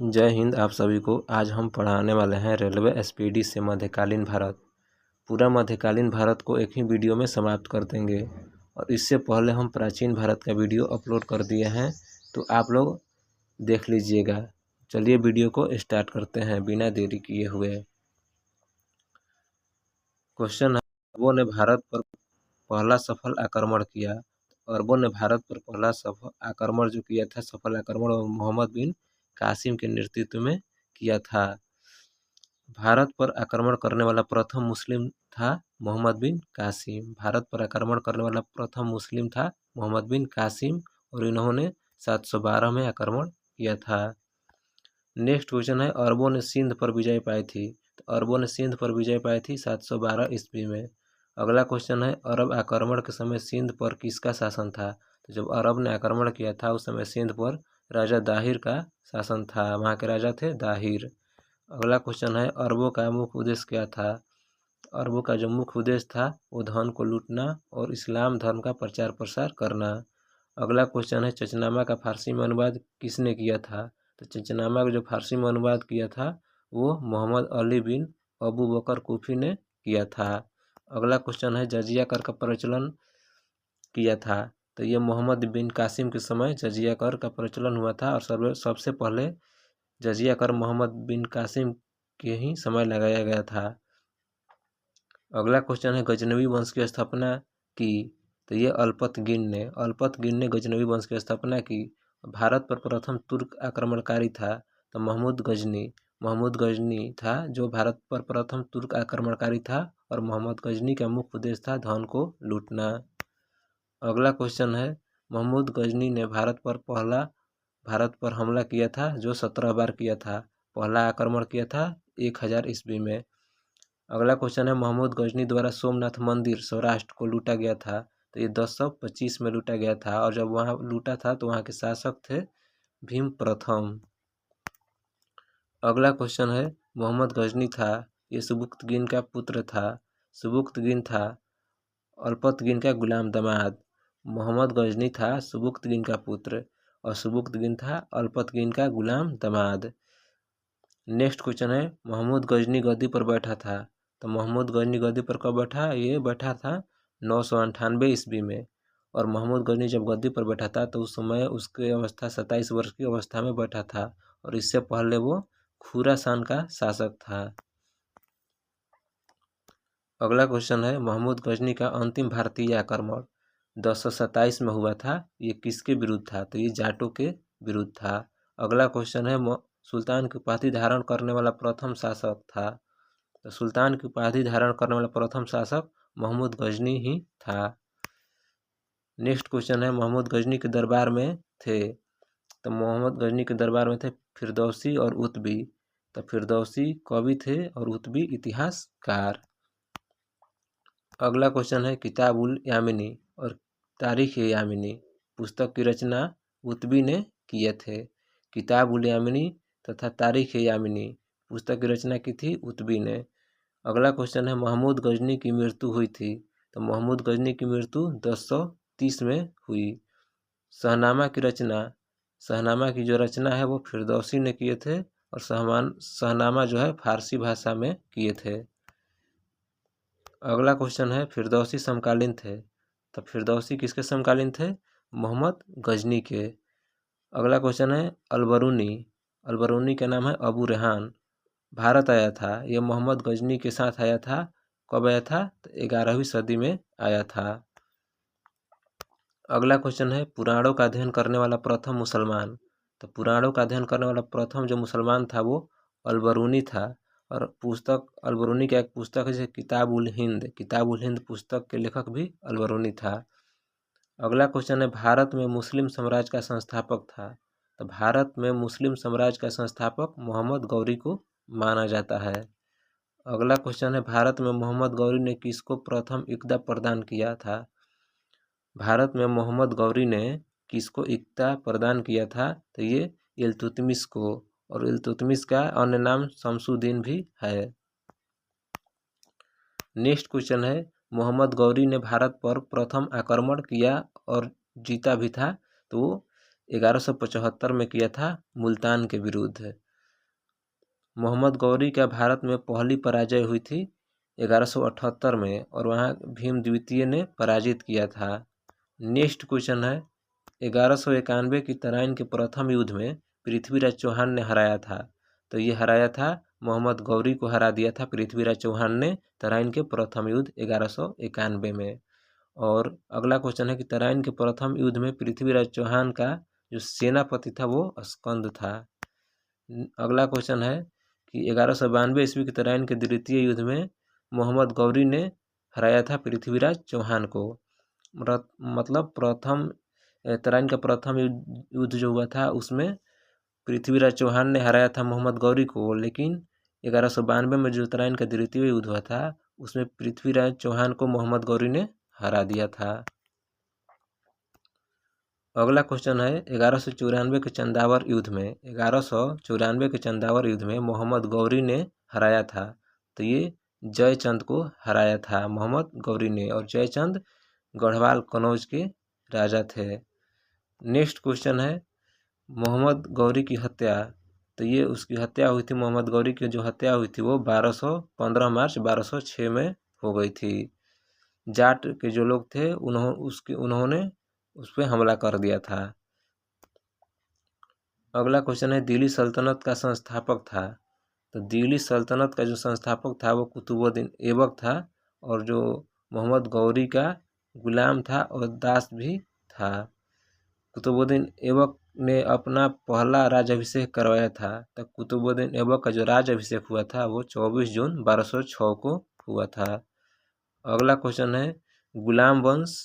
जय हिंद। आप सभी को आज हम पढ़ाने वाले हैं रेलवे एसपीडी से मध्यकालीन भारत। पूरा मध्यकालीन भारत को एक ही वीडियो में समाप्त कर देंगे और इससे पहले हम प्राचीन भारत का वीडियो अपलोड कर दिए हैं, तो आप लोग देख लीजिएगा। चलिए वीडियो को स्टार्ट करते हैं बिना देरी किए हुए। क्वेश्चन है, अरबों ने भारत पर पहला सफल आक्रमण किया। अरबों ने भारत पर पहला सफल आक्रमण जो किया था, सफल आक्रमण मोहम्मद बिन कासिम के नेतृत्व में किया था। भारत पर आक्रमण करने वाला प्रथम मुस्लिम था मोहम्मद बिन कासिम। भारत पर आक्रमण करने वाला प्रथम मुस्लिम था मोहम्मद बिन कासिम और इन्होंने 712 में आक्रमण किया था। नेक्स्ट क्वेश्चन है, अरबों ने सिंध पर विजय पाई थी। तो अरबों ने सिंध पर विजय पाई थी 712 ईस्वी में। अगला क्वेश्चन है, अरब आक्रमण के समय सिंध पर किसका शासन था। तो जब अरब ने आक्रमण किया था उस समय सिंध पर राजा दाहिर का शासन था, वहाँ के राजा थे दाहिर। अगला क्वेश्चन है, अरबों का मुख्य उद्देश्य क्या था। अरबों का जो मुख्य उद्देश्य था वो धन को लूटना और इस्लाम धर्म का प्रचार प्रसार करना। अगला क्वेश्चन है, चचनामा का फारसी में अनुवाद किसने किया था। तो चचनामा का जो फारसी में अनुवाद किया था वो मोहम्मद अली बिन अबू बकर कूफी ने किया था। अगला क्वेश्चन है, जजिया कर का प्रचलन किया था। तो ये मोहम्मद बिन कासिम के समय जजिया कर का प्रचलन हुआ था और सबसे पहले जजिया कर मोहम्मद बिन कासिम के ही समय लगाया गया था। अगला क्वेश्चन है, गजनवी वंश की स्थापना की। तो ये अल्पतगिन ने गजनवी वंश की स्थापना की। भारत पर प्रथम तुर्क आक्रमणकारी था तो महमूद गजनी था जो भारत पर प्रथम तुर्क आक्रमणकारी था और मोहम्मद गजनी का मुख्य उद्देश्य था धन को लूटना। अगला क्वेश्चन है, महमूद गजनी ने भारत पर हमला किया था जो 17 बार किया था। पहला आक्रमण किया था 1000 ईस्वी में। अगला क्वेश्चन है, महमूद गजनी द्वारा सोमनाथ मंदिर सौराष्ट्र को लूटा गया था। तो ये 1025 में लूटा गया था और जब वहाँ लूटा था तो वहाँ के शासक थे भीम प्रथम। अगला क्वेश्चन है, मोहम्मद गजनी था ये सुबुक्तगिन का पुत्र था। सुबुक्तगिन था अल्पतगिन का गुलाम दामाद। मोहम्मद गजनी था सुबुक्तगिन का पुत्र और सुबुक्तगिन था अल्पतगिन का गुलाम दामाद। नेक्स्ट क्वेश्चन है, महमूद गजनी गद्दी पर बैठा था। तो महमूद गजनी गद्दी पर कब बैठा, ये बैठा था 998 ईस्वी में। और महमूद गजनी जब गद्दी पर बैठा था तो उस समय उसकी अवस्था 27 वर्ष की अवस्था में बैठा था और इससे पहले वो खुरासान का शासक था। अगला क्वेश्चन है, महमूद गजनी का अंतिम भारतीय आक्रमण 1027 में हुआ था, ये किसके विरुद्ध था। तो ये जाटों के विरुद्ध था। अगला क्वेश्चन है, सुल्तान की उपाधि धारण करने वाला प्रथम शासक था। तो सुल्तान की उपाधि धारण करने वाला प्रथम शासक महमूद गजनी ही था। नेक्स्ट क्वेश्चन है, महमूद गजनी के दरबार में थे। तो मोहम्मद गजनी के दरबार में थे फिरदौसी और उतबी। तो फिरदौसी कवि थे और उतबी इतिहासकार। अगला क्वेश्चन है, किताब उल यामिनी और तारीख ए यामिनी पुस्तक की रचना उतबी ने किए थे। किताब उल यामिनी तथा तारीख ए यामिनी पुस्तक की रचना की थी उतबी ने। अगला क्वेश्चन है, महमूद गजनी की मृत्यु हुई थी। तो महमूद गजनी की मृत्यु 1030 में हुई। शहनामा की जो रचना है वो फिरदौसी ने किए थे और शहनामा जो है फारसी भाषा में किए थे। अगला क्वेश्चन है, फिरदौसी समकालीन थे। तो फिरदौसी किसके समकालीन थे, मोहम्मद गजनी के। अगला क्वेश्चन है, अलबरूनी का नाम है अबू रेहान भारत आया था, ये मोहम्मद गजनी के साथ आया था। कब आया था, तो 11वीं सदी में आया था। अगला क्वेश्चन है, पुराणों का अध्ययन करने वाला प्रथम मुसलमान। तो पुराणों का अध्ययन करने वाला प्रथम जो मुसलमान था वो अलबरूनी था और अलबरूनी का एक पुस्तक है जैसे किताब उल हिंद पुस्तक के लेखक भी अलबरूनी था। अगला क्वेश्चन है, भारत में मुस्लिम साम्राज्य का संस्थापक था। तो भारत में मुस्लिम साम्राज्य का संस्थापक मोहम्मद गौरी को माना जाता है। अगला क्वेश्चन है, भारत में मोहम्मद गौरी ने किसको प्रथम इक़्ता प्रदान किया था। भारत में मोहम्मद गौरी ने किसको इक़्ता प्रदान किया था, तो ये इल्तुतमिश को, और इल्तुतमिश का अन्य नाम शमसुद्दीन भी है। नेक्स्ट क्वेश्चन है, मोहम्मद गौरी ने भारत पर प्रथम आक्रमण किया और जीता भी था, तो वो 1175 में किया था मुल्तान के विरुद्ध। मोहम्मद गौरी का भारत में पहली पराजय हुई थी 1178 में और वहाँ भीम द्वितीय ने पराजित किया था। नेक्स्ट क्वेश्चन है 1191 की तराइन के प्रथम युद्ध में पृथ्वीराज चौहान ने हराया था। तो ये हराया था मोहम्मद गौरी को हरा दिया था पृथ्वीराज चौहान ने तराइन के प्रथम युद्ध 1191 में। और अगला क्वेश्चन है कि तराइन के प्रथम युद्ध में पृथ्वीराज चौहान का जो सेनापति था वो स्कंद था। अगला क्वेश्चन है कि 1192 ईस्वी की तराइन के द्वितीय युद्ध में मोहम्मद गौरी ने हराया था पृथ्वीराज चौहान को। मतलब प्रथम तराइन का प्रथम युद्ध जो हुआ था उसमें पृथ्वीराज चौहान ने हराया था मोहम्मद गौरी को, लेकिन 1192 में जो तराइन का द्वितीय युद्ध हुआ था उसमें पृथ्वीराज चौहान को मोहम्मद गौरी ने हरा दिया था। अगला क्वेश्चन है 1194 के चंदावर युद्ध में 1194 के चंदावर युद्ध में मोहम्मद गौरी ने हराया था। तो ये जयचंद को हराया था मोहम्मद गौरी ने, और जयचंद गढ़वाल कनौज के राजा थे। नेक्स्ट क्वेश्चन है मोहम्मद गौरी की हत्या। तो ये उसकी हत्या हुई थी, मोहम्मद गौरी की जो हत्या हुई थी वो 15 मार्च 1206 में हो गई थी। जाट के जो लोग थे उन्होंने उस पर हमला कर दिया था। अगला क्वेश्चन है दिल्ली सल्तनत का संस्थापक था। तो दिल्ली सल्तनत का जो संस्थापक था वो कुतुबुद्दीन ऐबक था, और जो मोहम्मद गौरी का गुलाम था और दास भी था। कुतुबुद्दीन ऐबक ने अपना पहला राज्याभिषेक करवाया था। तो कुतुबुद्दीन ऐबक का जो राज्याभिषेक हुआ था वो 24 जून 1206 को हुआ था। अगला क्वेश्चन है गुलाम वंश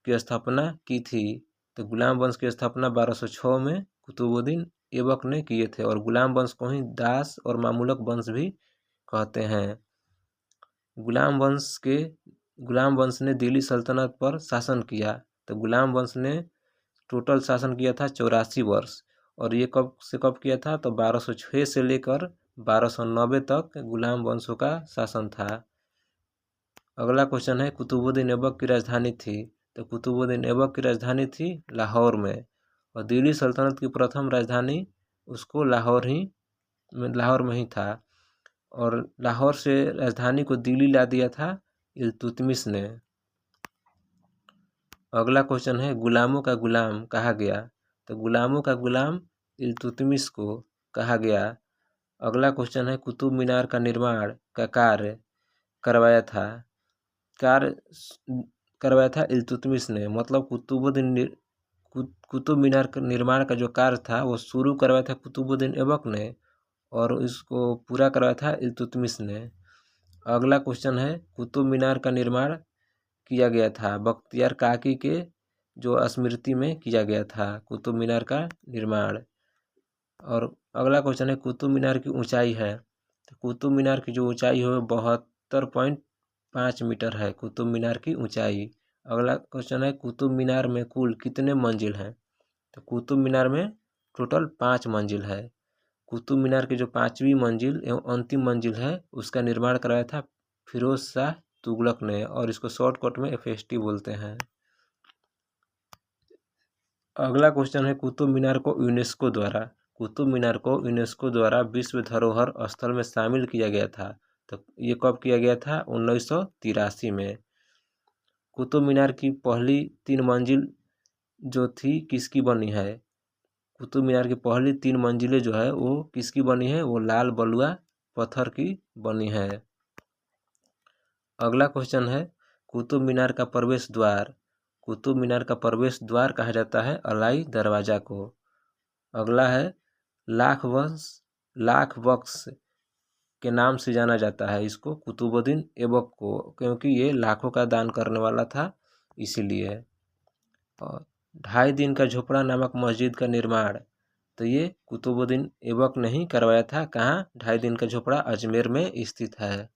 की स्थापना की थी। तो गुलाम वंश की स्थापना 1206 में कुतुबुद्दीन ऐबक ने किए थे, और गुलाम वंश को ही दास और मामूलक वंश भी कहते हैं। गुलाम वंश ने दिल्ली सल्तनत पर शासन किया। तो गुलाम वंश ने टोटल शासन किया था 84 वर्ष, और ये कब से कब किया था तो 1206 से लेकर 1290 तक गुलाम वंशों का शासन था। अगला क्वेश्चन है कुतुबुद्दीन ऐबक की राजधानी थी। तो कुतुबुद्दीन ऐबक की राजधानी थी लाहौर में, और दिल्ली सल्तनत की प्रथम राजधानी उसको लाहौर में ही था, और लाहौर से राजधानी को दिल्ली ला दिया था इल्तुतमिश ने। अगला क्वेश्चन है गुलामों का गुलाम कहा गया। तो गुलामों का गुलाम इल्तुतमिश को कहा गया। अगला क्वेश्चन है कुतुब मीनार का निर्माण का कार्य करवाया था इल्तुतमिश ने। मतलब कुतुब मीनार का निर्माण का जो कार्य था वो शुरू करवाया था कुतुबुद्दीन ऐबक ने, और इसको पूरा करवाया था इल्तुतमिश ने। अगला क्वेश्चन है कुतुब मीनार का निर्माण किया गया था बख्तियार काकी के जो स्मृति में किया गया था कुतुब मीनार का निर्माण। और अगला क्वेश्चन है कुतुब मीनार की ऊंचाई है। तो कुतुब मीनार की जो ऊंचाई है 72.5 मीटर है कुतुब मीनार की ऊंचाई। अगला क्वेश्चन है कुतुब मीनार में कुल कितने मंजिल हैं। तो कुतुब मीनार में टोटल 5 मंजिल है। कुतुब मीनार की जो 5वीं मंजिल एवं अंतिम मंजिल है उसका निर्माण कराया था फिरोज शाह तुगलक ने, और इसको शॉर्टकट में FST बोलते हैं। अगला क्वेश्चन है कुतुब मीनार को यूनेस्को द्वारा विश्व धरोहर स्थल में शामिल किया गया था। तो ये कब किया गया था 1983 में। कुतुब मीनार की पहली 3 मंजिल जो थी किसकी बनी है। कुतुब मीनार की पहली 3 मंजिलें जो है वो किसकी बनी है, वो लाल बलुआ पत्थर की बनी है। अगला क्वेश्चन है कुतुब मीनार का प्रवेश द्वार। कुतुब मीनार का प्रवेश द्वार कहा जाता है अलाई दरवाजा को। अगला है लाख बख्श के नाम से जाना जाता है इसको कुतुबुद्दीन ऐबक को, क्योंकि ये लाखों का दान करने वाला था इसीलिए। और 2.5 दिन का झोपड़ा नामक मस्जिद का निर्माण तो ये कुतुबुद्दीन ऐबक ने ही करवाया था। कहाँ 2.5 दिन का झोपड़ा अजमेर में स्थित है।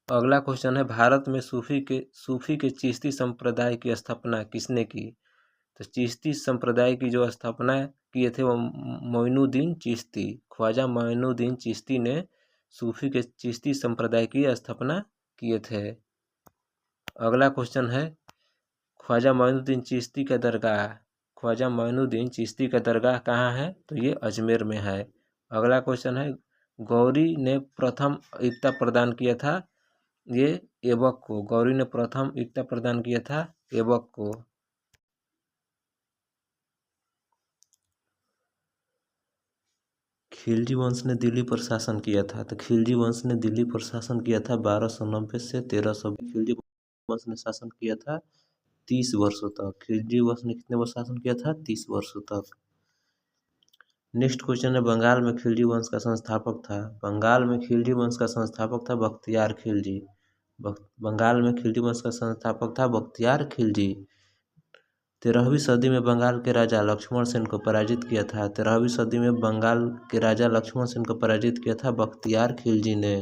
अगला क्वेश्चन है भारत में सूफी के चिश्ती संप्रदाय की स्थापना किसने की। तो चिश्ती संप्रदाय की जो स्थापना किए थे वो मोइनुद्दीन चिश्ती, ख्वाजा मोइनुद्दीन चिश्ती ने सूफी के चिश्ती संप्रदाय की स्थापना किए थे। अगला क्वेश्चन है ख्वाजा मोइनुद्दीन चिश्ती का दरगाह कहाँ है, तो ये अजमेर में है। अगला क्वेश्चन है, गौरी ने प्रथम एकता प्रदान किया था ये ऐबक को। गौरी ने प्रथम एकता प्रदान किया था ऐबक को। खिलजी वंश ने दिल्ली पर शासन किया था। तो खिलजी वंश ने दिल्ली पर शासन किया था 1290 से 1300। खिलजी वंश ने शासन किया था 30 वर्षों तक। खिलजी वंश ने कितने वर्ष शासन किया था? 30 वर्षों तक। नेक्स्ट क्वेश्चन है, बंगाल में खिलजी वंश का संस्थापक था। बंगाल में खिलजी वंश का संस्थापक था बख्तियार खिलजी। बंगाल में खिलजी वंश का संस्थापक था बख्तियार खिलजी। 13वीं सदी में बंगाल के राजा लक्ष्मण सेन को पराजित किया था। 13वीं सदी में बंगाल के राजा लक्ष्मण सेन को पराजित किया था बख्तियार खिलजी ने।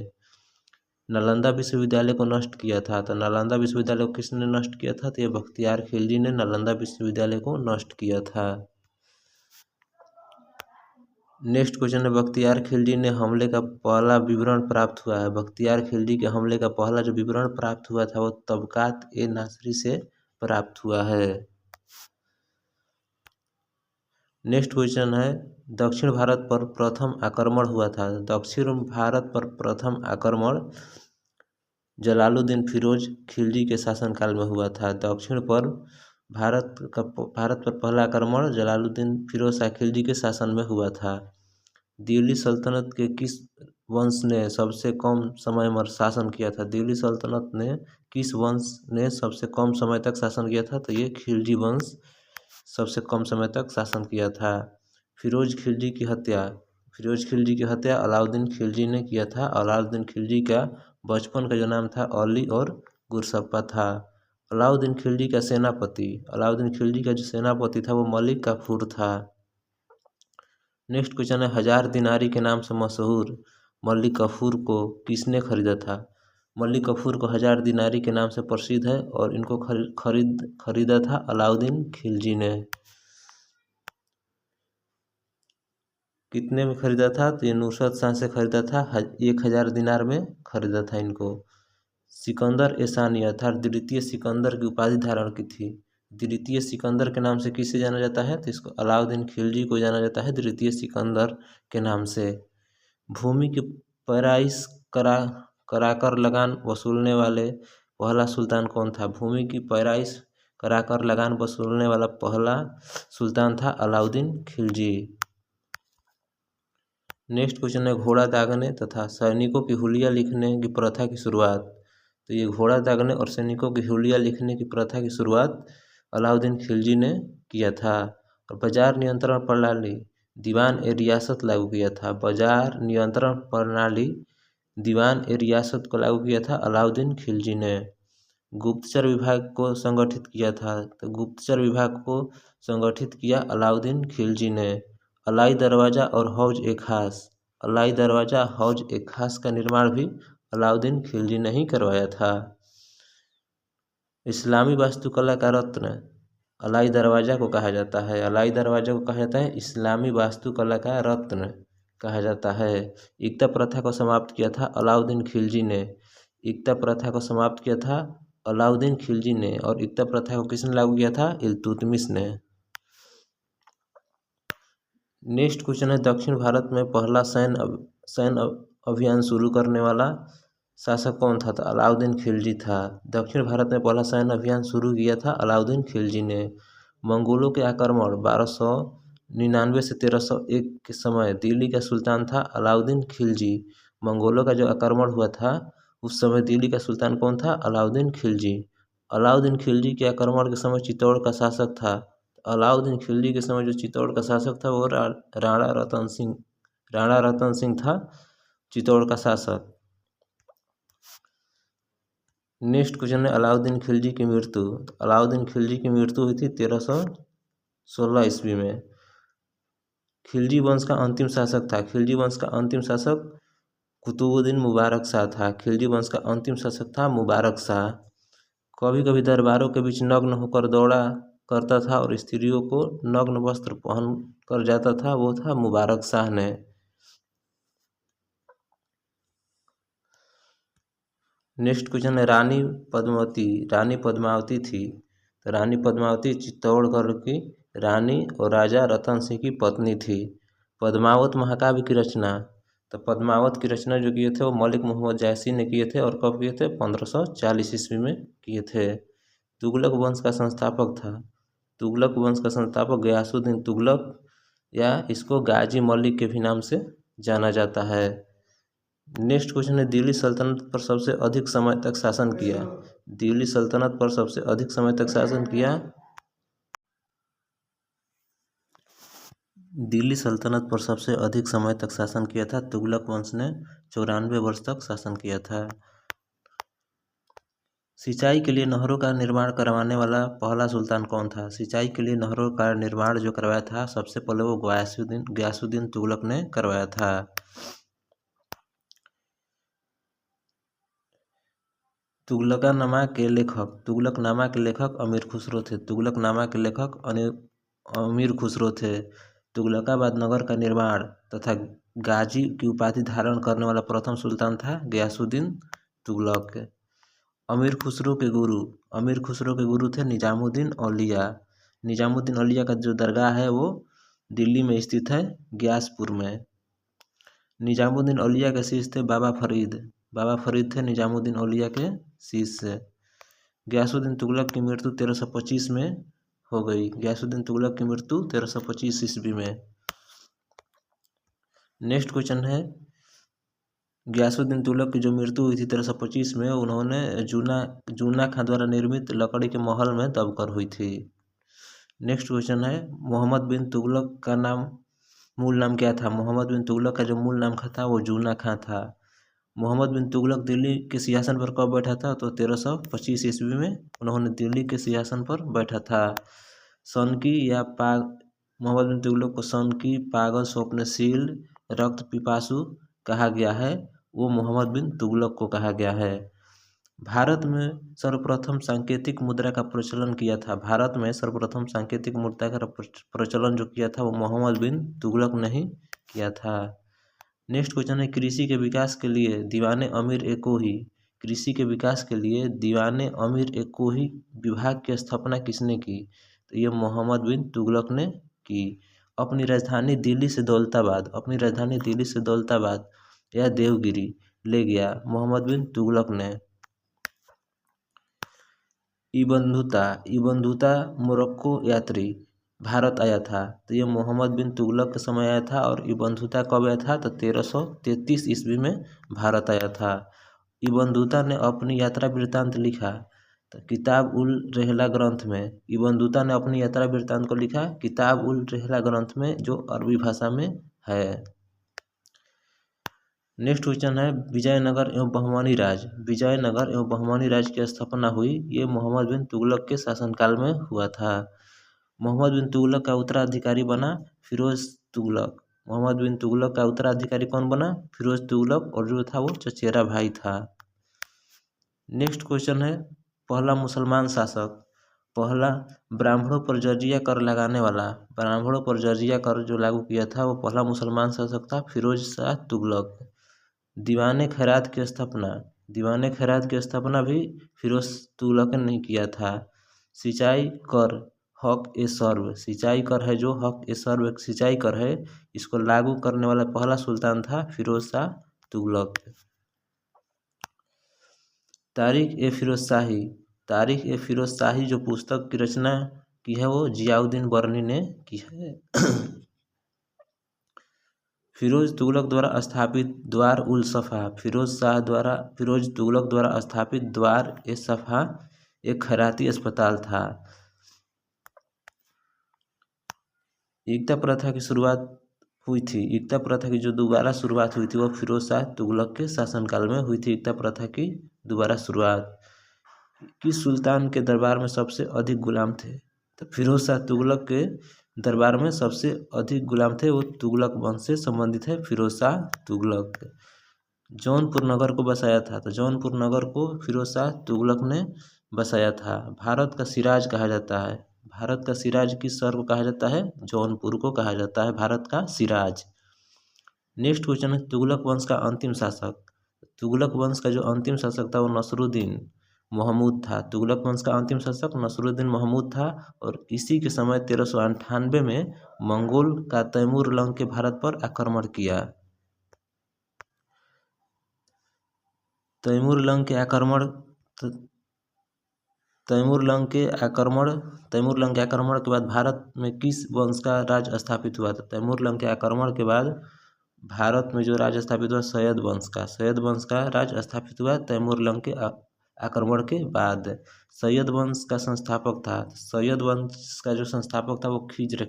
नालंदा विश्वविद्यालय को नष्ट किया था। तो नालंदा विश्वविद्यालय को किसने नष्ट किया था? तो ये बख्तियार खिलजी ने नालंदा विश्वविद्यालय को नष्ट किया था। नेक्स्ट क्वेश्चन है, बख्तियार खिलजी ने हमले का पहला विवरण प्राप्त हुआ है। बख्तियार खिलजी के हमले का पहला जो विवरण प्राप्त हुआ था वो तबकात ए नासरी से प्राप्त हुआ है। नेक्स्ट क्वेश्चन है, दक्षिण भारत पर प्रथम आक्रमण हुआ था। दक्षिण भारत पर प्रथम आक्रमण जलालुद्दीन फिरोज खिलजी के शासनकाल में हुआ था। दक्षिण पर भारत पर पहला आक्रमण जलालुद्दीन फिरोज शाह खिलजी के शासन में हुआ था। दिल्ली सल्तनत के किस वंश ने सबसे कम समय में शासन किया था? दिल्ली सल्तनत ने किस वंश ने सबसे कम समय तक शासन किया था? तो ये खिलजी वंश सबसे कम समय तक शासन किया था। फिरोज खिलजी की हत्या अलाउद्दीन खिलजी ने किया था। अलाउद्दीन खिलजी का बचपन का जो नाम था अली और गुरसप्पा था। अलाउद्दीन खिलजी का जो सेनापति था वो मलिक काफूर था। नेक्स्ट क्वेश्चन है, 1000 दिनारी के नाम से मशहूर मलिक काफूर को किसने खरीदा था? मलिक काफूर को 1000 दिनारी के नाम से प्रसिद्ध है और इनको खरीदा था अलाउद्दीन खिलजी ने। कितने में खरीदा था? तो ये नुसरत शाह से खरीदा था। 1000 दिनार में खरीदा था इनको। सिकंदर एसानी अर्थात द्वितीय सिकंदर की उपाधि धारण की थी। द्वितीय सिकंदर के नाम से किसे जाना जाता है? तो इसको अलाउद्दीन खिलजी को जाना जाता है द्वितीय सिकंदर के नाम से। भूमि की पैराइश कराकर लगान वसूलने वाले पहला सुल्तान कौन था? भूमि की पैराइश कराकर लगान वसूलने वाला पहला सुल्तान था अलाउद्दीन खिलजी। नेक्स्ट क्वेश्चन है, घोड़ा दागने तथा सैनिकों की हुलिया लिखने की प्रथा की शुरुआत। तो ये घोड़ा दागने और सैनिकों की हुलिया लिखने की प्रथा की शुरुआत अलाउद्दीन खिलजी ने किया था। और बाजार नियंत्रण प्रणाली दीवान ए रियासत लागू किया था। बाजार नियंत्रण प्रणाली दीवान ए रियासत को लागू किया था अलाउद्दीन खिलजी ने। गुप्तचर विभाग को संगठित किया था। तो गुप्तचर विभाग को संगठित किया अलाउद्दीन खिलजी ने। अलाई दरवाज़ा और हौज ए खास का निर्माण भी अलाउद्दीन खिलजी ने ही करवाया था। इस्लामी वास्तुकला का रत्न अलाई दरवाज़ा को कहा जाता है। अलाई दरवाज़ा को कहा जाता है इस्लामी वास्तुकला का रत्न कहा जाता है। एकता प्रथा को समाप्त किया था अलाउद्दीन खिलजी ने। एकता प्रथा को समाप्त किया था अलाउद्दीन खिलजी ने। और एकता प्रथा को किसने लागू किया था? इल्तुतमिश ने। नेक्स्ट क्वेश्चन है, दक्षिण भारत में पहला सैन्य अभियान शुरू करने वाला शासक कौन था? तो अलाउद्दीन खिलजी था। दक्षिण भारत में पहला सैन्य अभियान शुरू किया था अलाउद्दीन खिलजी ने। मंगोलों के आक्रमण 1299 से 1301 के समय दिल्ली का सुल्तान था अलाउद्दीन खिलजी। मंगोलों का जो आक्रमण हुआ था उस समय दिल्ली का सुल्तान कौन था? अलाउद्दीन खिलजी। अलाउद्दीन खिलजी के आक्रमण के समय चित्तौड़ का शासक था। अलाउद्दीन खिलजी के समय जो चित्तौड़ का शासक था वो राणा रतन सिंह था चित्तौड़ का शासक। नेक्स्ट क्वेश्चन है, अलाउद्दीन खिलजी की मृत्यु। अलाउद्दीन खिलजी की मृत्यु हुई थी 1316 ईस्वी में। खिलजी वंश का अंतिम शासक था। खिलजी वंश का अंतिम शासक कुतुबुद्दीन मुबारक शाह था। खिलजी वंश का अंतिम शासक था मुबारक शाह। कभी कभी दरबारों के बीच नग्न होकर दौड़ा करता था और स्त्रियों को नग्न वस्त्र पहन कर जाता था, वो था मुबारक शाह ने। नेक्स्ट क्वेश्चन है, रानी पद्मावती थी। तो रानी पद्मावती चित्तौड़गढ़ की रानी और राजा रतन सिंह की पत्नी थी। पद्मावत महाकाव्य की रचना, तो पद्मावत की रचना जो किए थे वो मलिक मोहम्मद जायसी ने किए थे और कब किए थे? 1540 ईस्वी में किए थे। तुगलक वंश का संस्थापक था, तुगलक वंश का संस्थापक गयासुद्दीन तुगलक या इसको गाजी मलिक के भी नाम से जाना जाता है। नेक्स्ट क्वेश्चन है, दिल्ली सल्तनत पर सबसे अधिक समय तक शासन किया। दिल्ली सल्तनत पर सबसे अधिक समय तक शासन किया, दिल्ली सल्तनत पर सबसे अधिक समय तक शासन किया था तुगलक वंश ने। 94 वर्ष तक शासन किया था। सिंचाई के लिए नहरों का निर्माण करवाने वाला पहला सुल्तान कौन था? सिंचाई के लिए नहरों का निर्माण जो करवाया था सबसे पहले वो गयासुद्दीन तुगलक ने करवाया था। तुगलकनामा के लेखक अमीर खुसरो थे। तुगलकनामा के लेखक अमीर खुसरो थे। तुगलकाबाद नगर का निर्माण तथा गाजी की उपाधि धारण करने वाला प्रथम सुल्तान था गयासुद्दीन तुगलक। अमीर खुसरो के गुरु थे निजामुद्दीन औलिया। निजामुद्दीन औलिया का जो दरगाह है वो दिल्ली में स्थित है, ग्यासपुर में। निजामुद्दीन औलिया के शिष्य थे बाबा फरीद थे निजामुद्दीन औलिया के शिष्य। गयासुद्दीन तुगलक की मृत्यु 1325 में हो गई। गयासुद्दीन तुगलक की मृत्यु 1325 ईस्वी में। नेक्स्ट क्वेश्चन है, गयासुद्दीन तुगलक की जो मृत्यु हुई थी 1325 में, उन्होंने जूना खां द्वारा निर्मित लकड़ी के महल में दबकर हुई थी। नेक्स्ट क्वेश्चन है, मोहम्मद बिन तुगलक का मूल नाम क्या था? मोहम्मद बिन तुगलक का जो मूल नाम था वो जूना खां था। मोहम्मद बिन तुगलक दिल्ली के सिंहासन पर कब बैठा था? तो 1325 ईस्वी में उन्होंने दिल्ली के सिंहासन पर बैठा था। मोहम्मद बिन तुगलक को सनकी, पागल, स्वप्नशील, रक्त पिपासु कहा गया है, वो मोहम्मद बिन तुगलक को कहा गया है। भारत में सर्वप्रथम सांकेतिक मुद्रा का प्रचलन किया था। भारत में सर्वप्रथम सांकेतिक मुद्रा का प्रचलन जो किया था वो मोहम्मद बिन तुगलक ने ही किया था। नेक्स्ट क्वेश्चन है, कृषि के विकास के लिए दीवाने अमीर एकोही विभाग की स्थापना किसने की? तो ये मोहम्मद बिन तुगलक ने की। अपनी राजधानी दिल्ली से दौलताबाद या देवगिरी ले गया मोहम्मद बिन तुगलक ने। इबन मोरक्को यात्री भारत आया था, तो ये मोहम्मद बिन तुगलक के समय आया था। और इबन बतूता कब आया था? तो 1333 ईस्वी में भारत आया था। इबन बतूता ने अपनी यात्रा वृत्तांत लिखा तो किताब उल रहला ग्रंथ में। इबन बतूता ने अपनी यात्रा वृत्तांत को लिखा किताब उल रहला ग्रंथ में, जो अरबी भाषा में है। नेक्स्ट क्वेश्चन है, विजयनगर एवं बहमनी राज की स्थापना हुई, ये मोहम्मद बिन तुगलक के शासनकाल में हुआ था। मोहम्मद बिन तुगलक का उत्तराधिकारी बना फिरोज तुगलक। मोहम्मद बिन तुगलक का उत्तराधिकारी कौन बना? फिरोज तुगलक, और जो था वो चचेरा भाई था। नेक्स्ट क्वेश्चन है, पहला मुसलमान शासक, पहला ब्राह्मणों पर जजिया कर लगाने वाला, ब्राह्मणों पर जजिया कर जो लागू किया था वो पहला मुसलमान शासक था फिरोज शाह तुगलक। दीवाने खैरात की स्थापना भी फिरोज तुगलक ने किया था। सिंचाई कर है जो हक ए सर्व एक सिंचाई कर है, इसको लागू करने वाला पहला सुल्तान था फिरोज शाह तुगलक। तारीख ए फिरोज शाही जो पुस्तक की रचना की है वो जियाउद्दीन बरनी ने की है। फिरोज तुगलक द्वारा स्थापित द्वार उल सफ़ा, फिरोज तुगलक द्वारा स्थापित द्वार ए सफ़ा एक खैराती अस्पताल था। एकता प्रथा की जो दोबारा शुरुआत हुई थी वो फिरोज शाह तुगलक के शासनकाल में हुई थी। एकता प्रथा की दोबारा शुरुआत। किस सुल्तान के दरबार में सबसे अधिक गुलाम थे? तो फिरोज शाह तुगलक के दरबार में सबसे अधिक गुलाम थे, वो तुगलक वंश से संबंधित है फिरोज शाह तुगलक। जौनपुर नगर को बसाया था, तो जौनपुर नगर को फिरोज शाह तुगलक ने बसाया था। भारत का सिराज कहा जाता है, भारत का सिराज किस शहर को कहा जाता है? जौनपुर को कहा जाता है भारत का सिराज। नेक्स्ट क्वेश्चन है, तुगलक वंश का अंतिम शासक, तुगलक वंश का जो अंतिम शासक था वो नसरुद्दीन महमूद था। तुगलक वंश का अंतिम शासक नसरुद्दीन महमूद था और इसी के समय 1398 में मंगोल का तैमूर लंग के भारत पर आक्रमण किया। तैमूर लंग के आक्रमण के बाद भारत में किस वंश का राज स्थापित हुआ था? तैमूर लंग के आक्रमण के बाद भारत में जो राज स्थापित हुआ सैयद वंश का राज स्थापित हुआ तैमूर लंग के आक्रमण के बाद। सैयद वंश का संस्थापक था, सैयद वंश का जो संस्थापक था वो खिज्र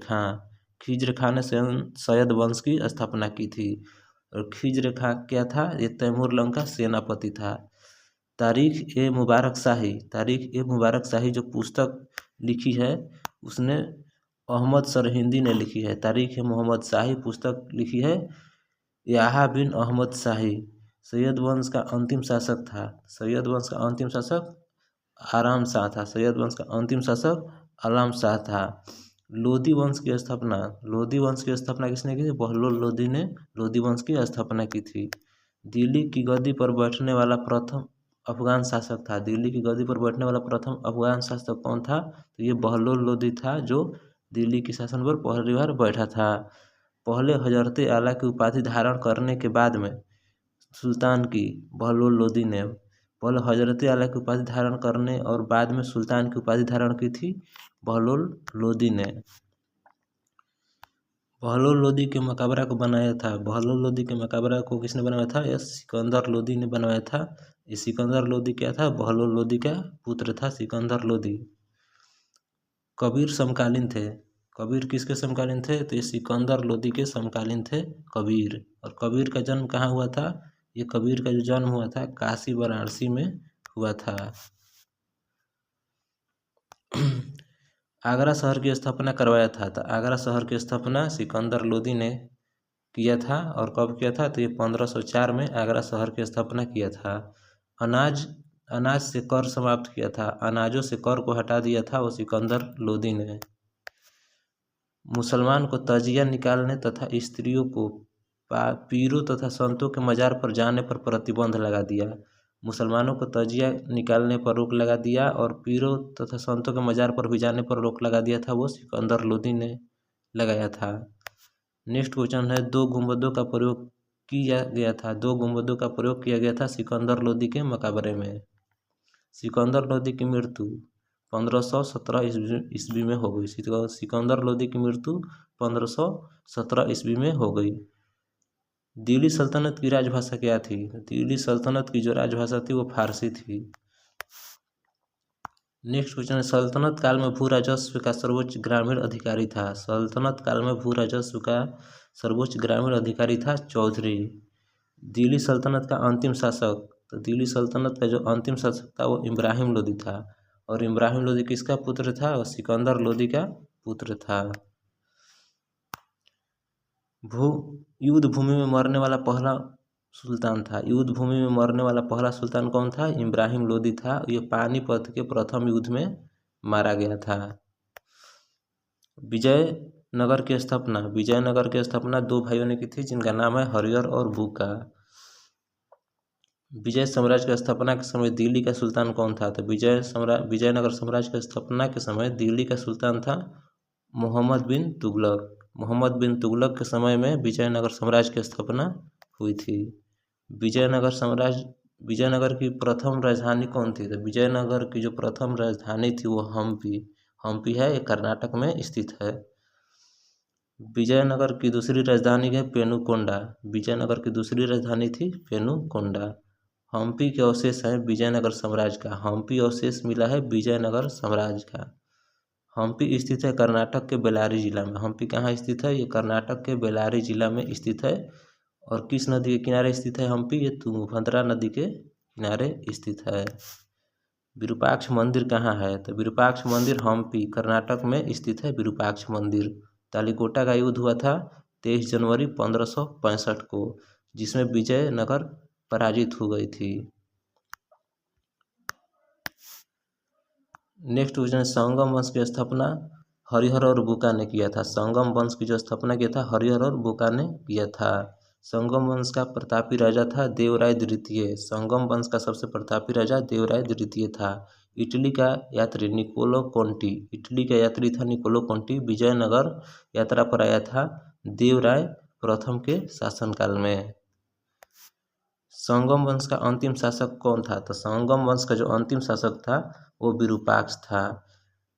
खां ने सैयद वंश की स्थापना की थी। और खिज्र खां क्या था? ये तैमूर लंग का सेनापति था। तारीख ए मुबारक शाही जो पुस्तक लिखी है उसने अहमद सरहिंदी ने लिखी है। तारीख ए मोहम्मद शाही पुस्तक लिखी है याहा बिन अहमद शाही। सैयद वंश का अंतिम शासक था। सैयद वंश का अंतिम शासक आराम शाह था। सैयद वंश का अंतिम शासक आराम शाह था। लोधी वंश की स्थापना किसने की थी? बहलोल लोधी ने लोधी वंश की स्थापना की थी। दिल्ली की गद्दी पर बैठने वाला प्रथम अफगान शासक था। दिल्ली की गद्दी पर बैठने वाला प्रथम अफगान शासक कौन था? तो ये बहलोल लोधी था जो दिल्ली के शासन पर पहली बार बैठा था। पहले हजरते आला की उपाधि धारण करने के बाद में सुल्तान की बहलोल लोधी ने पहले हजरते आला की उपाधि धारण करने और बाद में सुल्तान की उपाधि धारण की थी बहलोल लोधी ने। बहलोल लोधी के मकबरा को बनाया था। बहलोल लोधी के मकबरा को किसने बनाया था? यह सिकंदर लोधी ने बनाया था। ये सिकंदर लोधी क्या था? बहलोल लोधी का पुत्र था सिकंदर लोधी। कबीर समकालीन थे। कबीर किसके समकालीन थे? तो ये सिकंदर लोधी के समकालीन थे कबीर। और कबीर का जन्म कहाँ हुआ था? ये कबीर का जो जन्म हुआ था काशी वाराणसी में हुआ था। आगरा शहर की स्थापना करवाया था। तो आगरा शहर की स्थापना सिकंदर लोधी ने किया था। और कब किया था? तो ये 1504 में आगरा शहर की स्थापना किया था। अनाज से कर समाप्त किया था। अनाजों से कर को हटा दिया था वो सिकंदर लोधी ने। मुसलमान को तजिया निकालने तथा स्त्रियों को पीरों तथा संतों के मजार पर जाने पर प्रतिबंध लगा दिया। मुसलमानों को तजिया निकालने पर रोक लगा दिया और पीरों तथा संतों के मजार पर भी जाने पर रोक लगा दिया था वो सिकंदर लोधी ने लगाया था। नेक्स्ट क्वेश्चन है दो गुंबदों का प्रयोग किया गया था। दो गुंबदों का प्रयोग किया गया था सिकंदर लोधी के मकबरे में। सिकंदर लोधी की मृत्यु 1517 ईस्वी में हो गई। सिकंदर लोधी की मृत्यु 1517 ईस्वी में हो गई। दिल्ली सल्तनत की राजभाषा क्या थी? दिल्ली सल्तनत की जो राजभाषा थी वो फारसी थी। नेक्स्ट क्वेश्चन है सल्तनत काल में भू राजस्व का सर्वोच्च ग्रामीण अधिकारी था। सल्तनत काल में भू राजस्व का सर्वोच्च ग्रामीण अधिकारी था चौधरी। दिल्ली सल्तनत का अंतिम शासक, तो दिल्ली सल्तनत का जो अंतिम शासक था वो इब्राहिम लोधी था। और इब्राहिम लोधी किसका पुत्र था? वो सिकंदर लोधी का पुत्र था। युद्ध भूमि में मरने वाला पहला सुल्तान था। युद्ध भूमि में मरने वाला पहला सुल्तान कौन था? इब्राहिम लोधी था। ये पानीपत के प्रथम युद्ध में मारा गया था। विजयनगर की स्थापना दो भाइयों ने की थी जिनका नाम है हरिहर और भूका। विजय साम्राज्य की स्थापना के समय दिल्ली का सुल्तान कौन था? तो विजयनगर साम्राज्य की स्थापना के समय दिल्ली का सुल्तान था मोहम्मद बिन तुगलक। मोहम्मद बिन तुगलक के समय में विजयनगर साम्राज्य की स्थापना हुई थी। विजयनगर की प्रथम राजधानी कौन थी? तो विजयनगर की जो प्रथम राजधानी थी वो हम्पी है, ये कर्नाटक में स्थित है। विजयनगर की दूसरी राजधानी है पेनुकोंडा। विजयनगर की दूसरी राजधानी थी पेनुकोंडा। हम्पी के अवशेष हैं विजयनगर साम्राज्य का। हम्पी अवशेष मिला है विजयनगर साम्राज्य का। हम्पी स्थित है कर्नाटक के बेल्लारी जिला में। हम्पी कहाँ स्थित है? ये कर्नाटक के बेल्लारी जिला में स्थित है। और किस नदी के किनारे स्थित है हम्पी? ये तुंगभद्रा नदी के किनारे स्थित है। विरूपाक्ष मंदिर कहाँ है? तो विरूपाक्ष मंदिर हम्पी कर्नाटक में स्थित है। विरूपाक्ष मंदिर। तालीकोटा का युद्ध हुआ था 23 जनवरी 1565 को, जिसमें विजयनगर पराजित हो गई थी। नेक्स्ट क्वेश्चन संगम वंश की स्थापना हरिहर और बुका ने किया था। संगम वंश की जो स्थापना किया था हरिहर और बुका ने किया था। संगम वंश का प्रतापी राजा था देवराय द्वितीय। संगम वंश का सबसे प्रतापी राजा देवराय द्वितीय था। इटली का यात्री निकोलो कोंटी। इटली का यात्री था निकोलो कोंटी। विजयनगर यात्रा पर आया था देवराय प्रथम के शासनकाल में। संगम वंश का अंतिम शासक कौन था? तो संगम वंश का जो अंतिम शासक था वो विरूपाक्ष था।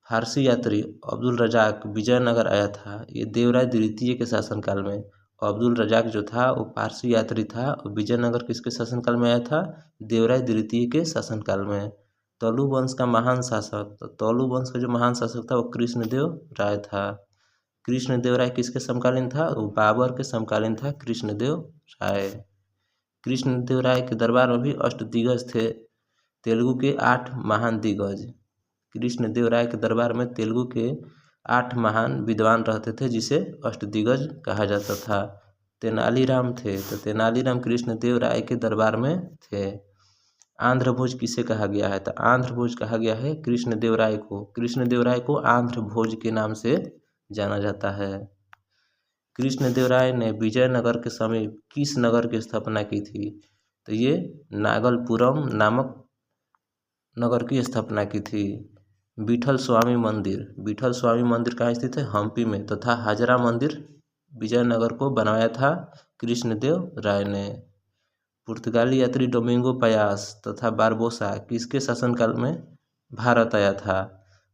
फारसी यात्री अब्दुल रजाक विजयनगर आया था, ये देवराय द्वितीय के शासनकाल में। अब्दुल रजाक जो था वो पारसी यात्री था और विजयनगर किसके शासनकाल में आया था? देवराय द्वितीय के शासनकाल में। तलु वंश का महान शासक, तो तलु वंश का जो महान शासक था वो कृष्णदेव राय था। कृष्णदेव राय किसके समकालीन था? वो बाबर के समकालीन था कृष्णदेव राय। कृष्णदेव राय के दरबार में भी अष्टदिग्गज थे, तेलुगु के 8 महान दिग्गज। कृष्णदेव राय के दरबार में तेलुगु के 8 महान विद्वान रहते थे जिसे अष्टदिग्गज कहा जाता था। तेनालीराम थे, तो तेनालीराम कृष्णदेव राय के दरबार में थे। आंध्र भोज किसे कहा गया है? तो आंध्र भोज कहा गया है कृष्णदेव राय को। कृष्णदेव राय को आंध्र भोज के नाम से जाना जाता है। कृष्णदेव राय ने विजयनगर के समीप किस नगर की स्थापना की थी? तो ये नागलपुरम नामक नगर की स्थापना की थी। विठल स्वामी मंदिर, विठल स्वामी मंदिर कहाँ स्थित है? हम्पी में। तथा हाजरा मंदिर विजयनगर को बनवाया था कृष्णदेव राय ने। पुर्तगाली यात्री डोमिंगो पायास तथा बारबोसा किसके शासनकाल में भारत आया था?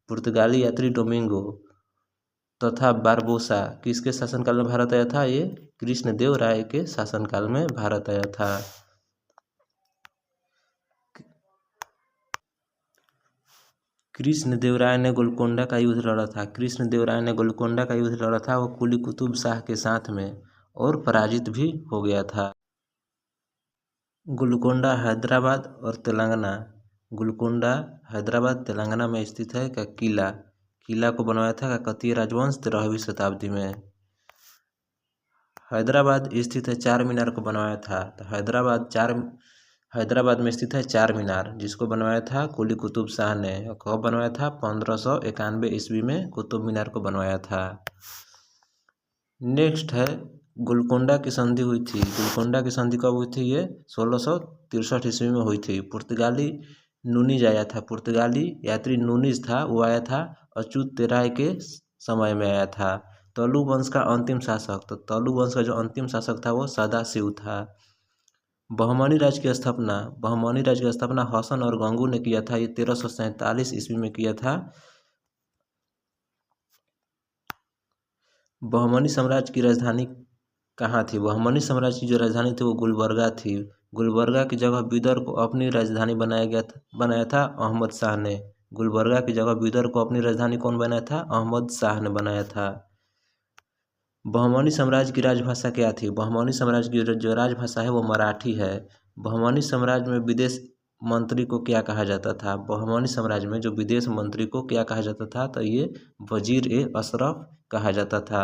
पुर्तगाली यात्री डोमिंगो तथा बारबोसा किसके शासनकाल में भारत आया था? ये कृष्णदेव राय के शासनकाल में भारत आया था। कृष्णदेव राय ने गोलकोंडा का युद्ध लड़ा था। कृष्णदेव राय ने गोलकोंडा का युद्ध लड़ा था वो कुली कुतुब शाह के साथ में, और पराजित भी हो गया था। गोलकोंडा हैदराबाद और तेलंगाना, गोलकोंडा हैदराबाद तेलंगाना में स्थित है का किला को बनवाया था काकतीय राजवंश 13वीं शताब्दी में। हैदराबाद स्थित है चार मीनार को बनवाया था। तो हैदराबाद में स्थित है चार मीनार, जिसको बनवाया था कुली कुतुब शाह ने। कब बनवाया था? 1591 ईस्वी में कुतुब मीनार को बनवाया था। नेक्स्ट है गोलकोंडा की संधि हुई थी। गोलकोंडा की संधि कब हुई थी? ये 1663 ईस्वी में हुई थी। पुर्तगाली नूनीज आया था, पुर्तगाली यात्री नूनीज था, वो आया था अच्युत राय के समय में आया था। तलु वंश का अंतिम शासक, तो तलु वंश का जो अंतिम शासक था वो सदाशिव था। बहमनी राज्य की स्थापना हसन और गंगू ने किया था। ये 1347 ईस्वी में किया था। बहमनी साम्राज्य की राजधानी कहाँ थी? बहमनी साम्राज्य की जो राजधानी थी वो गुलबर्गा थी। गुलबर्गा की जगह बीदर को अपनी राजधानी बनाया था अहमद शाह ने। गुलबर्गा की जगह बीदर को अपनी राजधानी कौन बनाया था? अहमद शाह ने बनाया था। बहमनी साम्राज्य की राजभाषा क्या थी? बहमनी साम्राज्य की जो राजभाषा है वो मराठी है। बहमनी साम्राज्य में विदेश मंत्री को क्या कहा जाता था? बहमनी साम्राज्य में जो विदेश मंत्री को क्या कहा जाता था? तो ये वजीर-ए-अशरफ कहा जाता था।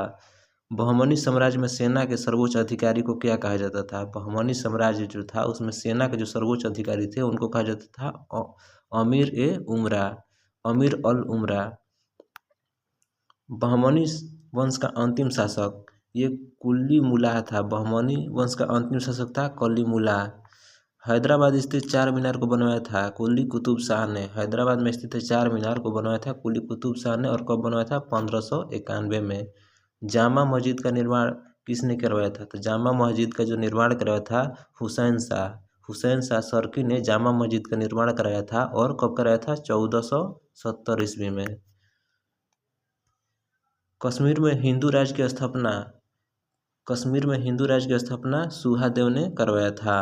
बहमनी साम्राज्य में सेना के सर्वोच्च अधिकारी को क्या कहा जाता था? बहमनी साम्राज्य जो था उसमें सेना के जो सर्वोच्च अधिकारी थे उनको कहा जाता था अमीर-ए-उमरा, अमीर अल उमरा। बहमनी वंश का अंतिम शासक ये कुलीमुल्लाह था। बहमनी वंश का अंतिम शासक था कुलीमुल्लाह। हैदराबाद स्थित चार मीनार को बनवाया था कुली कुतुब शाह ने। हैदराबाद में स्थित चार मीनार को बनवाया था कुली कुतुब शाह ने, और कब बनवाया था? 1591 में। जामा मस्जिद का निर्माण किसने करवाया था? तो जामा मस्जिद का जो निर्माण करवाया था हुसैन शाह सरकी ने जामा मस्जिद का निर्माण कराया था। और कब कराया था? 1470 ईस्वी में। कश्मीर में हिंदू राज्य की स्थापना सुहादेव ने करवाया था।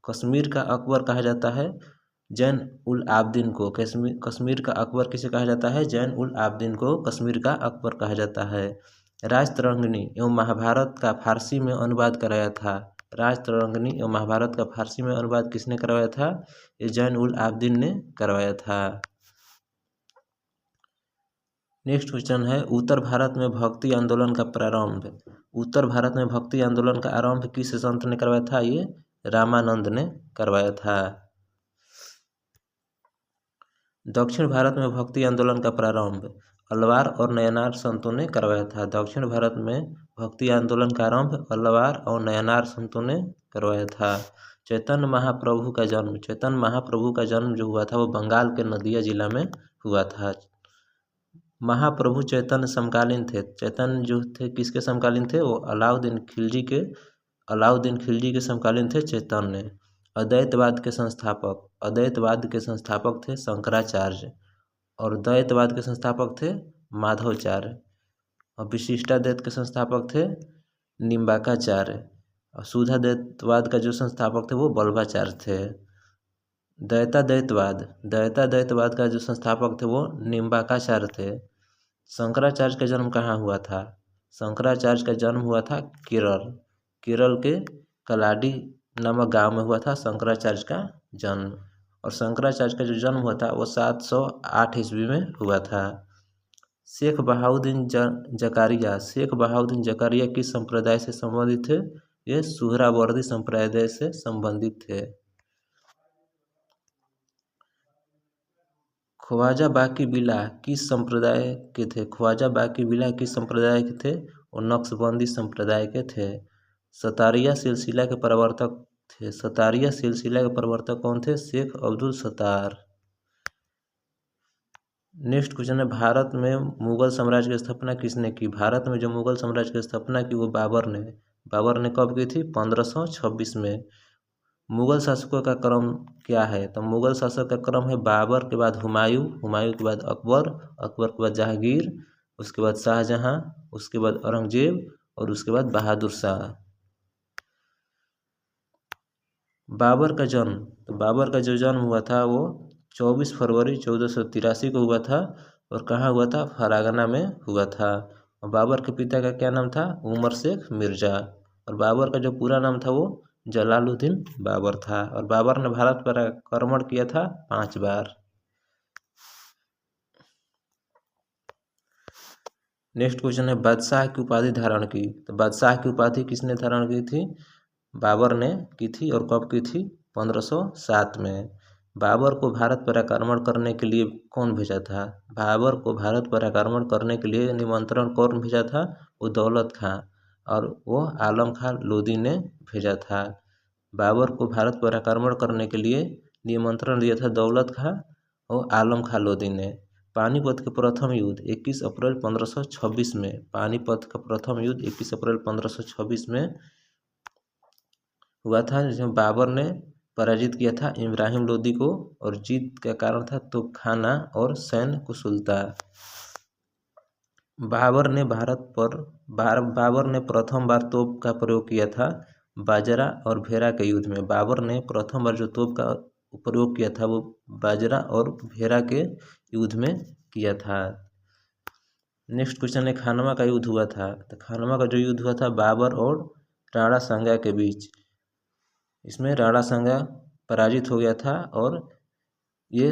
कश्मीर का अकबर कहा जाता है जैन उल आबदीन को। कश्मीर का अकबर किसे कहा जाता है? जैन उल आबदीन को कश्मीर का अकबर कहा जाता है। राजतरंगिणी एवं महाभारत का फारसी में अनुवाद कराया था। राजतरंगिणी एवं महाभारत का फारसी में अनुवाद किसने करवाया था? ये जैन उल आबदीन ने करवाया था। नेक्स्ट क्वेश्चन है उत्तर भारत में भक्ति आंदोलन का प्रारंभ। उत्तर भारत में भक्ति आंदोलन का आरंभ किस संत ने करवाया था? ये रामानंद ने करवाया था। दक्षिण भारत में भक्ति आंदोलन का प्रारंभ अलवार और नयनार संतों ने करवाया था। दक्षिण भारत में भक्ति आंदोलन का आरंभ अलवार और नयनार संतों ने करवाया था। चैतन्य महाप्रभु का जन्म जो हुआ था वो बंगाल के नदिया जिला में हुआ था। महाप्रभु चैतन्य समकालीन थे। चैतन्य जो थे किसके समकालीन थे? वो अलाउद्दीन खिलजी के समकालीन थे चैतन्य। अद्वैतवाद के संस्थापक थे शंकराचार्य और द्वैतवाद के संस्थापक थे माधवाचार्य और विशिष्टाद्वैत के संस्थापक थे निम्बार्काचार्य और शुद्धाद्वैतवाद का जो संस्थापक थे वो वल्लभाचार्य थे। द्वैताद्वैतवाद का जो संस्थापक थे वो निम्बार्काचार्य थे। शंकराचार्य का जन्म कहाँ हुआ था? शंकराचार्य का जन्म हुआ था केरल के कलाडी नामक गांव में हुआ था शंकराचार्य का जन्म। और शंकराचार्य का जो जन्म हुआ था वो 708 ईस्वी में हुआ था। शेख बहाउद्दीन जकारिया किस संप्रदाय से संबंधित थे? ये सुहरावर्दी संप्रदाय से संबंधित थे। ख्वाजा बाकी बिल्ला किस संप्रदाय के थे? और नक्शबंदी संप्रदाय के थे। सतारिया सिलसिला के प्रवर्तक कौन थे? शेख अब्दुल सत्तार। नेक्स्ट क्वेश्चन है, भारत में मुगल साम्राज्य की स्थापना किसने की? भारत में जो मुगल साम्राज्य की स्थापना की वो बाबर ने कब की थी? 1526 में। मुगल शासकों का क्रम क्या है? तो मुगल शासक का क्रम है बाबर के बाद हुमायूं के बाद अकबर के बाद जहांगीर, उसके बाद शाहजहां, उसके बाद औरंगजेब और उसके बाद बहादुर शाह। बाबर का जो जन्म हुआ था वो 24 फरवरी 1483 को हुआ था और कहाँ हुआ था? फरागना में हुआ था। और बाबर के पिता का क्या नाम था? उमर शेख मिर्जा। और बाबर का जो पूरा नाम था वो जलालुद्दीन बाबर था। और बाबर ने भारत पर आक्रमण किया था 5 बार। नेक्स्ट क्वेश्चन है, बादशाह की उपाधि धारण की? तो बादशाह की उपाधि किसने धारण की थी? बाबर ने की थी। और कब की थी? 1507 में। बाबर को भारत पर आक्रमण करने के लिए कौन भेजा था? बाबर को भारत पर आक्रमण करने के लिए निमंत्रण कौन भेजा था? वो दौलत खां और वो आलम खां लोदी ने भेजा था। बाबर को भारत पर आक्रमण करने के लिए निमंत्रण दिया था दौलत खां और आलम खां लोदी ने। पानीपत के प्रथम युद्ध 21 अप्रैल 1526 में। पानीपत का प्रथम युद्ध 21 अप्रैल 1526 में हुआ था, जिसमें बाबर ने पराजित किया था इब्राहिम लोदी को और जीत का कारण था तोपखाना और सैन्य कुशलता। बाबर ने प्रथम बार तोप का प्रयोग किया था बाजरा और भेरा के युद्ध में। बाबर ने प्रथम बार जो तोप का प्रयोग किया था वो बाजरा और भेरा के युद्ध में किया था। नेक्स्ट क्वेश्चन है, खानवा का युद्ध हुआ था? तो खानवा का जो युद्ध हुआ था बाबर और राणा सांगा के बीच, इसमें राणा सांगा पराजित हो गया था और ये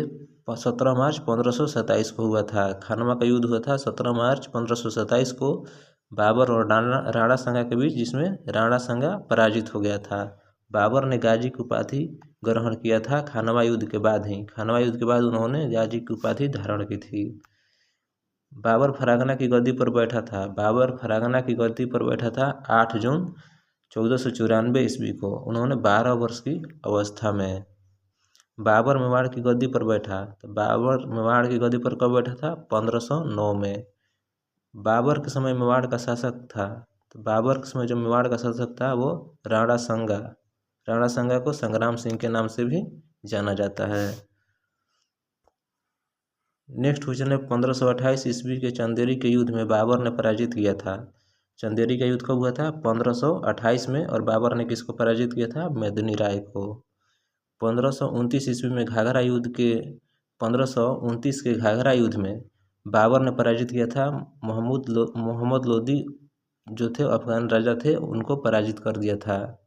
17 मार्च 1527 को हुआ था। खानवा का युद्ध हुआ था 17 मार्च 1527 को बाबर और राणा सांगा के बीच, जिसमें राणा सांगा पराजित हो गया था। बाबर ने गाजी की उपाधि ग्रहण किया था खानवा युद्ध के बाद उन्होंने गाजी की उपाधि धारण की थी। बाबर फरागना की गद्दी पर बैठा था 8 जून 1494 ईस्वी को। उन्होंने 12 वर्ष की अवस्था में। बाबर मेवाड़ की गद्दी पर बैठा, तो बाबर मेवाड़ की गद्दी पर कब बैठा था? 1509 में। बाबर के समय मेवाड़ का शासक था, तो बाबर के समय जो मेवाड़ का शासक था वो राणा सांगा को संग्राम सिंह के नाम से भी जाना जाता है। नेक्स्ट क्वेश्चन है, 1528 ईस्वी के चंदेरी के युद्ध में बाबर ने पराजित किया था। चंदेरी का युद्ध कब हुआ था? 1528 में। और बाबर ने किसको पराजित किया था? मेदिनी राय को। 1529 ईस्वी में 1529 के घाघरा युद्ध में बाबर ने पराजित किया था मोहम्मद लोदी जो थे अफगान राजा थे, उनको पराजित कर दिया था।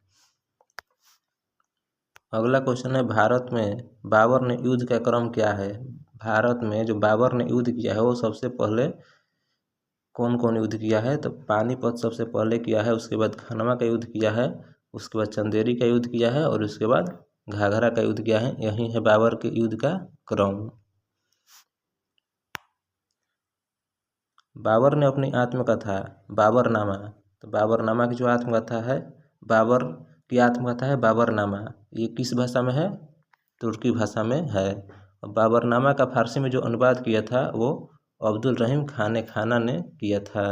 अगला क्वेश्चन है, भारत में बाबर ने युद्ध का क्रम क्या है? भारत में जो बाबर ने युद्ध किया है वो सबसे पहले कौन कौन युद्ध किया है? तो पानीपत सबसे पहले किया है, उसके बाद खानवा का युद्ध किया है, उसके बाद चंदेरी का युद्ध किया है और उसके बाद घाघरा का युद्ध किया है। यही है बाबर के युद्ध का क्रम। बाबर ने अपनी आत्मकथा बाबरनामा, तो बाबरनामा की जो आत्मकथा है, बाबर की आत्मकथा है बाबरनामा, ये किस भाषा में है? तुर्की भाषा में है। बाबरनामा का फारसी में जो अनुवाद किया था वो अब्दुल रहीम खान खाना ने किया था।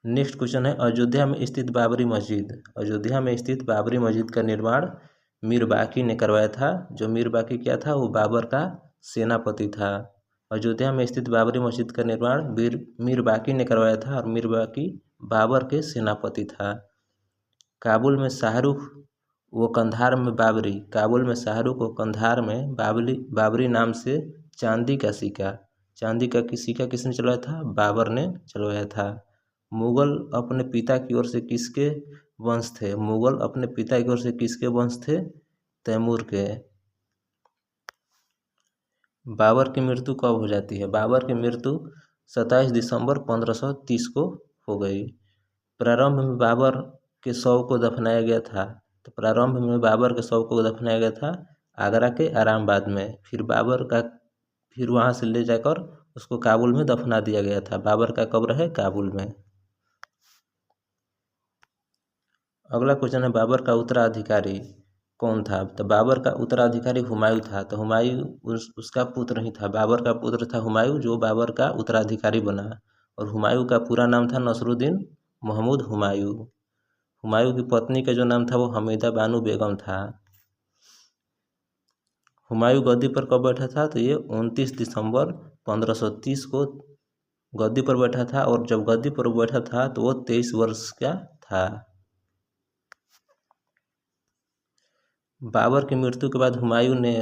नेक्स्ट क्वेश्चन है, अयोध्या में स्थित बाबरी मस्जिद। अयोध्या में स्थित बाबरी मस्जिद का निर्माण मीर बाकी ने करवाया था। जो मीर बाकी क्या था? वो बाबर का सेनापति था। अयोध्या में स्थित बाबरी मस्जिद का निर्माण मीर बाकी ने करवाया था और मीर बाकी बाबर के सेनापति था। काबुल में शाहरुख व कंधार में बाबरी। काबुल में शाहरुख व कंधार में बाबरी नाम से चांदी का सिक्का किसने चलवाया था? बाबर ने चलवाया था। मुगल अपने पिता की ओर से किसके वंश थे? मुगल अपने पिता की ओर से किसके वंश थे? तैमूर के। बाबर की मृत्यु कब हो जाती है? बाबर की मृत्यु 27 दिसंबर 1530 को हो गई। प्रारंभ में बाबर के शव को दफनाया गया था। तो प्रारंभ में बाबर के शव को दफनाया गया था आगरा के आरामबाग में। फिर वहाँ से ले जाकर उसको काबुल में दफना दिया गया था। बाबर का कब्र है काबुल में। अगला क्वेश्चन है, बाबर का उत्तराधिकारी कौन था? तो बाबर का उत्तराधिकारी हुमायूं था। तो हुमायूं उसका पुत्र ही था। बाबर का पुत्र था हुमायूं, जो बाबर का उत्तराधिकारी बना। और हुमायूं का पूरा नाम था नसरुद्दीन महमूद हुमायूं। हुमायूं की पत्नी का जो नाम था वो हमीदा बानो बेगम था। हुमायूं गद्दी पर कब बैठा था? तो ये 29 दिसंबर 1530 को गद्दी पर बैठा था। और जब गद्दी पर बैठा था तो वो 23 वर्ष का था। बाबर की मृत्यु के बाद हुमायूं ने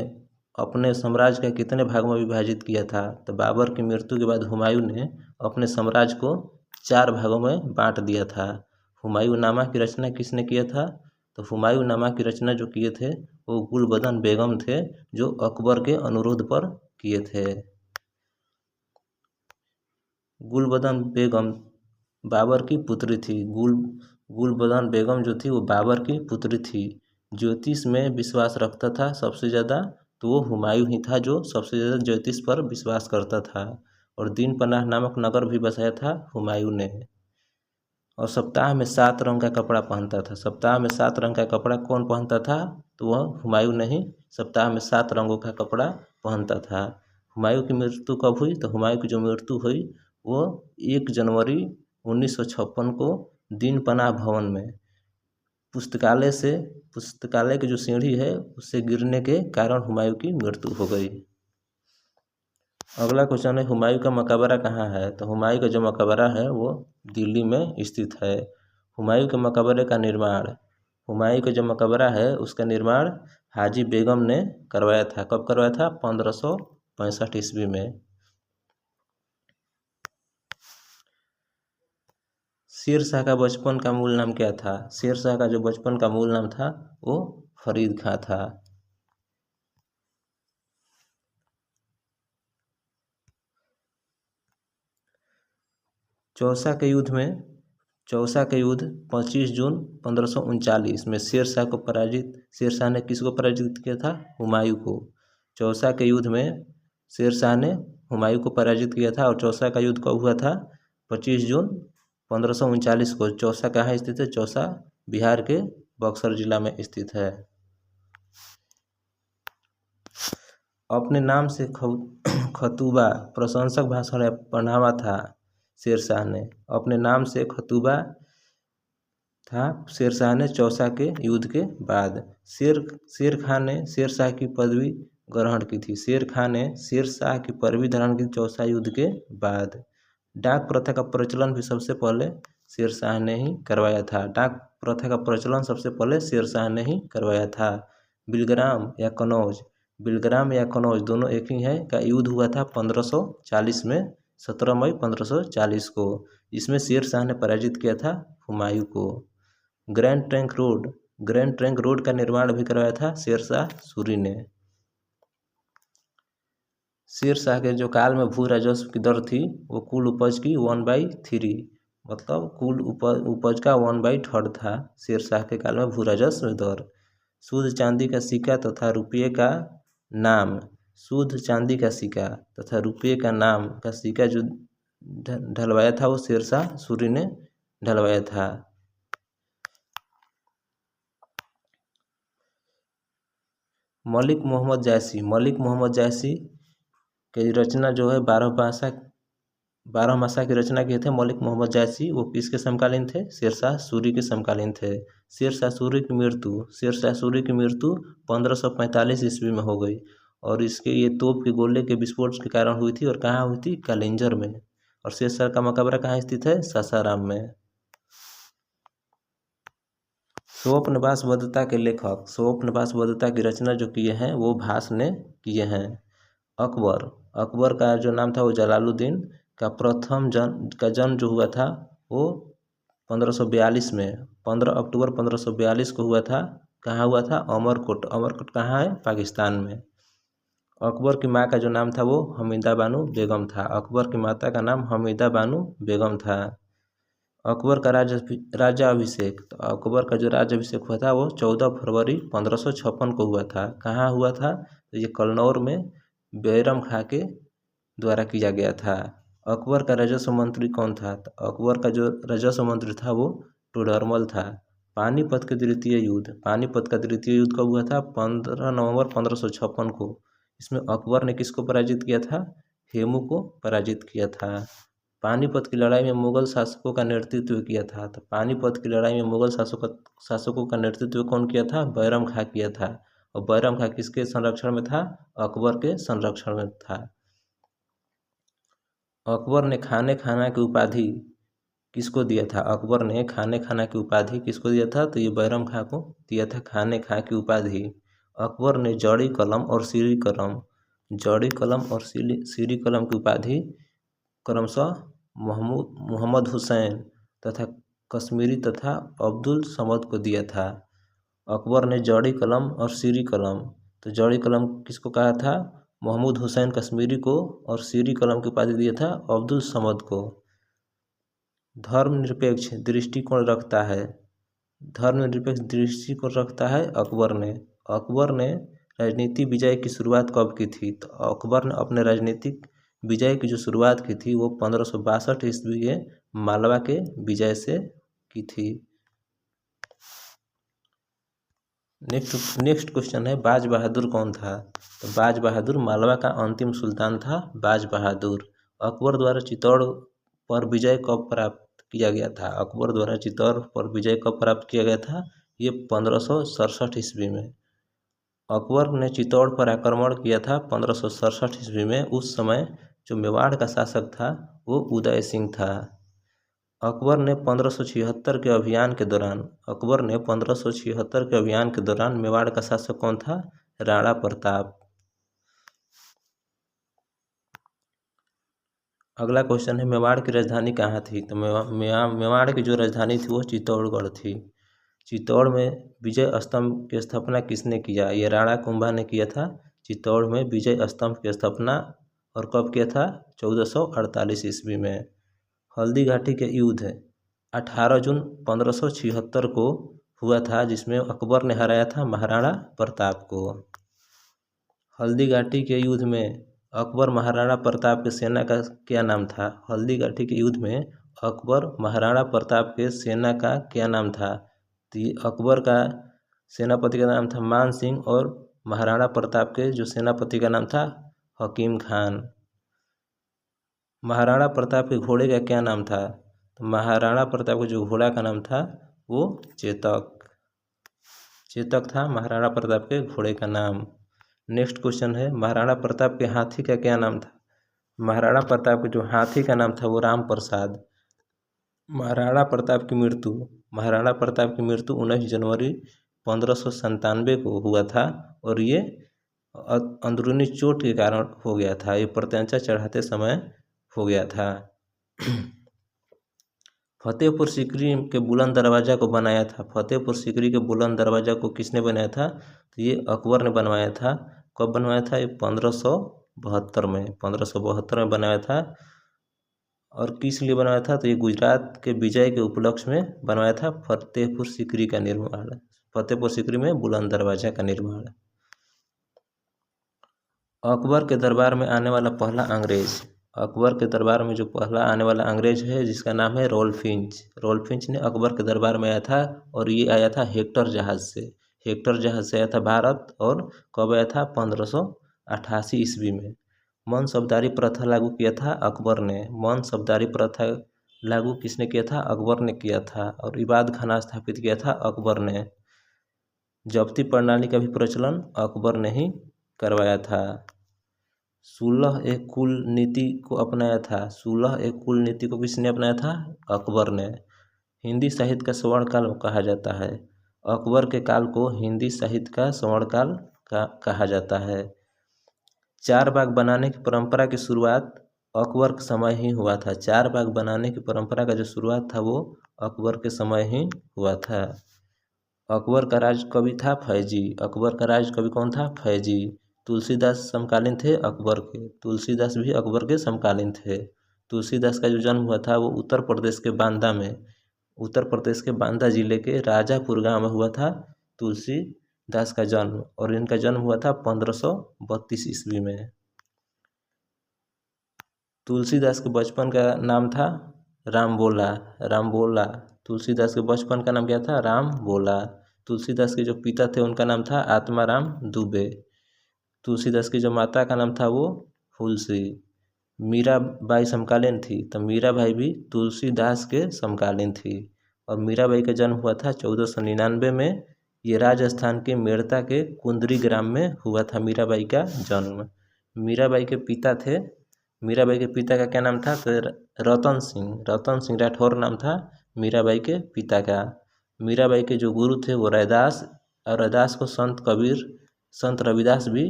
अपने साम्राज्य का कितने भागों में विभाजित किया था? तो बाबर की मृत्यु के बाद हुमायूं ने अपने साम्राज्य को 4 भागों में बांट दिया था। हुमायूंनामा की रचना किसने किया था? तो हुमायूंनामा की रचना जो किए थे वो गुलबदन बेगम थे, जो अकबर के अनुरोध पर किए थे। गुलबदन बेगम बाबर की पुत्री थी। गुलबदन बेगम जो थी वो बाबर की पुत्री थी। ज्योतिष में विश्वास रखता था सबसे ज़्यादा, तो वो हुमायूं ही था जो सबसे ज़्यादा ज्योतिष पर विश्वास करता था। और दीन पनाह नामक नगर भी बसाया था हुमायूं ने। और सप्ताह में 7 रंग का कपड़ा पहनता था। सप्ताह में 7 रंग का कपड़ा कौन पहनता था? तो वह हुमायूं नहीं, सप्ताह में 7 रंगों का कपड़ा पहनता था। हुमायूं की मृत्यु कब हुई? तो हुमायूं की जो मृत्यु हुई वो 1 जनवरी 1956 को दीन पनाह भवन में पुस्तकालय की जो सीढ़ी है उससे गिरने के कारण हुमायूं की मृत्यु हो गई। अगला क्वेश्चन है, हुमायूं का मकबरा कहाँ है? तो हुमायूं का जो मकबरा है वो दिल्ली में स्थित है। हुमायूं के मकबरे का निर्माण हुमायूं का जो मकबरा है उसका निर्माण हाजी बेगम ने करवाया था। कब करवाया था? 1565 ईस्वी में। शेर शाह का बचपन का मूल नाम क्या था? शेर शाह का जो बचपन का मूल नाम था वो फरीद खां था। चौसा के युद्ध 25 जून 1539 में शेर शाह ने किसको पराजित किया था? हुमायूं को। चौसा के युद्ध में शेर शाह ने हुमायूं को पराजित किया था। और चौसा का युद्ध कब हुआ था? 25 जून 1539 को। चौसा कहाँ स्थित है? चौसा बिहार के बक्सर जिला में स्थित है। अपने नाम से खतूबा प्रशंसक भाषण पढ़ावा था शेर शाह ने। अपने नाम से खतूबा था शेर शाह ने चौसा के युद्ध के बाद। शेर खान ने शेर शाह की पदवी ग्रहण की थी। शेर खान ने शेर शाह की पदवी धारण की चौसा युद्ध के बाद। डाक प्रथा का प्रचलन भी सबसे पहले शेर शाह ने ही करवाया था। डाक प्रथा का प्रचलन सबसे पहले शेर शाह ने ही करवाया था। बिलग्राम या कनौज दोनों एक ही है का युद्ध हुआ था 1540 में, 17 मई 1540 को। इसमें शेर शाह ने पराजित किया था हुमायूं को। ग्रैंड ट्रंक रोड का निर्माण भी करवाया था शेर शाह सूरी ने। शेर शाह के जो काल में भू राजस्व की दर थी वो कुल उपज की 1/3, मतलब कुल उपज का 1/3 था शेर शाह के काल में भू राजस्व दर। शुद्ध चांदी का सिक्का तथा रुपये का नाम शुद्ध चांदी का सिक्का तथा रुपये का नाम का सिक्का जो ढलवाया था वो शेरशाह सूरी ने ढलवाया था। मलिक मोहम्मद जायसी की रचना जो है 12 मासा की रचना किए थे मलिक मोहम्मद जायसी। वो किसके समकालीन थे? शेरशाह सूरी के समकालीन थे। शेरशाह सूरी की मृत्यु 1545 ईस्वी में हो गई और इसके ये तोप के गोले के विस्फोट के कारण हुई थी। और कहाँ हुई थी? कालिंजर में। और शेरशाह का मकबरा कहाँ स्थित है? सासाराम में। स्वप्नवास बद्धता के लेखक, स्वप्नवास बद्धता की रचना जो किए हैं वो भास ने किए हैं। अकबर का जो नाम था वो जलालुद्दीन का जन्म जो हुआ था वो 1542 में 15 अक्टूबर 1542 को हुआ था। कहाँ हुआ था? अमरकोट कहाँ है? पाकिस्तान में। अकबर की माँ का जो नाम था वो हमीदा बानो बेगम था। अकबर की माता का नाम हमीदा बानो बेगम था। अकबर का राज्याभिषेक, तो अकबर का जो राज्याभिषेक हुआ था वो 14 फरवरी 1556 को हुआ था। कहाँ हुआ था? तो ये कन्नौज में बैरम खां के द्वारा किया गया था। अकबर का राजस्व मंत्री कौन था? तो अकबर का जो राजस्व मंत्री था वो टोडरमल था। पानीपत का द्वितीय युद्ध कब हुआ था? 15 नवंबर 1556 को। इसमें अकबर ने किसको पराजित किया था? हेमू को पराजित किया था। पानीपत की लड़ाई में मुगल शासकों का नेतृत्व किया था। तो पानीपत की लड़ाई में मुगल शासकों का नेतृत्व कौन किया था? बैरम खां किया था। और बैरम खां किसके संरक्षण में था? अकबर के संरक्षण में था। अकबर ने खाने खाना की उपाधि किसको दिया था? अकबर ने खाने खाना की उपाधि किसको दिया था? तो ये बैरम खां को दिया था खाने खां की उपाधि। अकबर ने जड़ी कलम और सीरी कलम की उपाधि क्रमशः मोहम्मद हुसैन तथा कश्मीरी तथा अब्दुल समद को दिया था। अकबर ने जड़ी कलम और सीरी कलम, तो जड़ी कलम किसको कहा था? मोहम्मद हुसैन कश्मीरी को। और सीरी कलम की उपाधि दिया था अब्दुल समद को। धर्मनिरपेक्ष दृष्टिकोण रखता है अकबर ने राजनीति विजय की शुरुआत कब की थी? तो अकबर ने अपने राजनीतिक विजय की जो शुरुआत की थी वो 1562 ईस्वी के मालवा के विजय से की थी। नेक्स्ट क्वेश्चन है, बाज बहादुर कौन था? तो बाज बहादुर मालवा का अंतिम सुल्तान था बाज बहादुर। अकबर द्वारा चित्तौड़ पर विजय कब प्राप्त किया गया था? अकबर द्वारा चित्तौड़ पर विजय कब प्राप्त किया गया था? ये 1567 ईस्वी में। अकबर ने चित्तौड़ पर आक्रमण किया था 1567 ईस्वी में। उस समय जो मेवाड़ का शासक था वो उदय सिंह था। अकबर ने 1576 के अभियान के दौरान मेवाड़ का शासक कौन था? राणा प्रताप। अगला क्वेश्चन है, मेवाड़ की राजधानी कहाँ थी? तो मेवाड़ की जो राजधानी थी वो चित्तौड़गढ़ थी। चित्तौड़ में विजय स्तंभ की स्थापना किसने किया? ये राणा कुंभा ने किया था। चित्तौड़ में विजय स्तंभ की स्थापना और कब किया था? 1448 ईस्वी में। हल्दी घाटी के युद्ध 18 जून 1576 को हुआ था, जिसमें अकबर ने हराया था महाराणा प्रताप को। हल्दी घाटी के युद्ध में अकबर महाराणा प्रताप के सेना का क्या नाम था? हल्दी घाटी के युद्ध में अकबर महाराणा प्रताप के सेना का क्या नाम था? तो अकबर का सेनापति का नाम था मान सिंह और महाराणा प्रताप के जो सेनापति का नाम था हकीम खान। महाराणा प्रताप के घोड़े का क्या नाम था? तो महाराणा प्रताप के जो घोड़ा का नाम था वो चेतक था महाराणा प्रताप के घोड़े का नाम। नेक्स्ट क्वेश्चन है, महाराणा प्रताप के हाथी का क्या नाम था? महाराणा प्रताप के जो हाथी का नाम था वो राम प्रसाद। महाराणा प्रताप की मृत्यु 19 जनवरी 1597 को हुआ था और ये अंदरूनी चोट के कारण हो गया था। ये प्रत्यंचा चढ़ाते समय हो गया था। फतेहपुर सीकरी के बुलंद दरवाज़ा को बनाया था। फतेहपुर सीकरी के बुलंद दरवाज़ा को किसने बनाया था? तो ये अकबर ने बनवाया था। कब बनवाया था? ये 1572 में बनाया था। और किस लिए बनवाया था? तो ये गुजरात के विजय के उपलक्ष्य में बनवाया था फतेहपुर सीकरी का निर्माण। फतेहपुर सीकरी में बुलंद दरवाज़ा का निर्माण। अकबर के दरबार में आने वाला पहला अंग्रेज। अकबर के दरबार में जो पहला आने वाला अंग्रेज है जिसका नाम है रोलफिंच। रोलफिंच ने अकबर के दरबार में आया था और ये आया था हेक्टर जहाज से। हेक्टर जहाज से आया था भारत और कब आया था 1588 ईस्वी में। मनसबदारी प्रथा लागू किया था अकबर ने। मनसबदारी प्रथा लागू किसने किया था? अकबर ने किया था। और इबाद खाना स्थापित किया था अकबर ने। जब्ती प्रणाली का भी प्रचलन अकबर ने ही करवाया था। सुलह एक कुल नीति को अपनाया था। सुलह एक कुल नीति को किसने अपनाया था? अकबर ने। हिंदी साहित्य का स्वर्ण काल कहा जाता है। अकबर के काल को हिंदी साहित्य का स्वर्ण काल कहा जाता है। चार बाग बनाने की परंपरा की शुरुआत अकबर के समय ही हुआ था। चार बाग बनाने की परंपरा का जो शुरुआत था वो अकबर के समय ही हुआ था। अकबर का राज कवि था फैजी। अकबर का राज कवि कौन था? फैजी। तुलसीदास समकालीन थे अकबर के। तुलसीदास भी अकबर के समकालीन थे। तुलसीदास का जो जन्म हुआ था वो उत्तर प्रदेश के बांदा में, उत्तर प्रदेश के बांदा जिले के राजापुर गांव में हुआ था तुलसीदास का जन्म। और इनका जन्म हुआ था 1532 ईस्वी में। तुलसीदास के बचपन का नाम था रामबोला। रामबोला। तुलसीदास के बचपन का नाम क्या था? रामबोला। तुलसीदास के जो पिता थे उनका नाम था आत्माराम दुबे। तुलसीदास की जो माता का नाम था वो फुलसी। मीराबाई समकालीन थी तो मीराबाई भी तुलसीदास के समकालीन थी। और मीराबाई का जन्म हुआ था 1499 में। ये राजस्थान के मेड़ता के कुंदरी ग्राम में हुआ था मीराबाई का जन्म। मीराबाई के पिता थे, मीराबाई के पिता का क्या नाम था? तो रतन सिंह। रतन सिंह राठौर नाम था मीराबाई के पिता का। मीराबाई के जो गुरु थे वो रैदास, और रैदास को संत कबीर, संत रविदास भी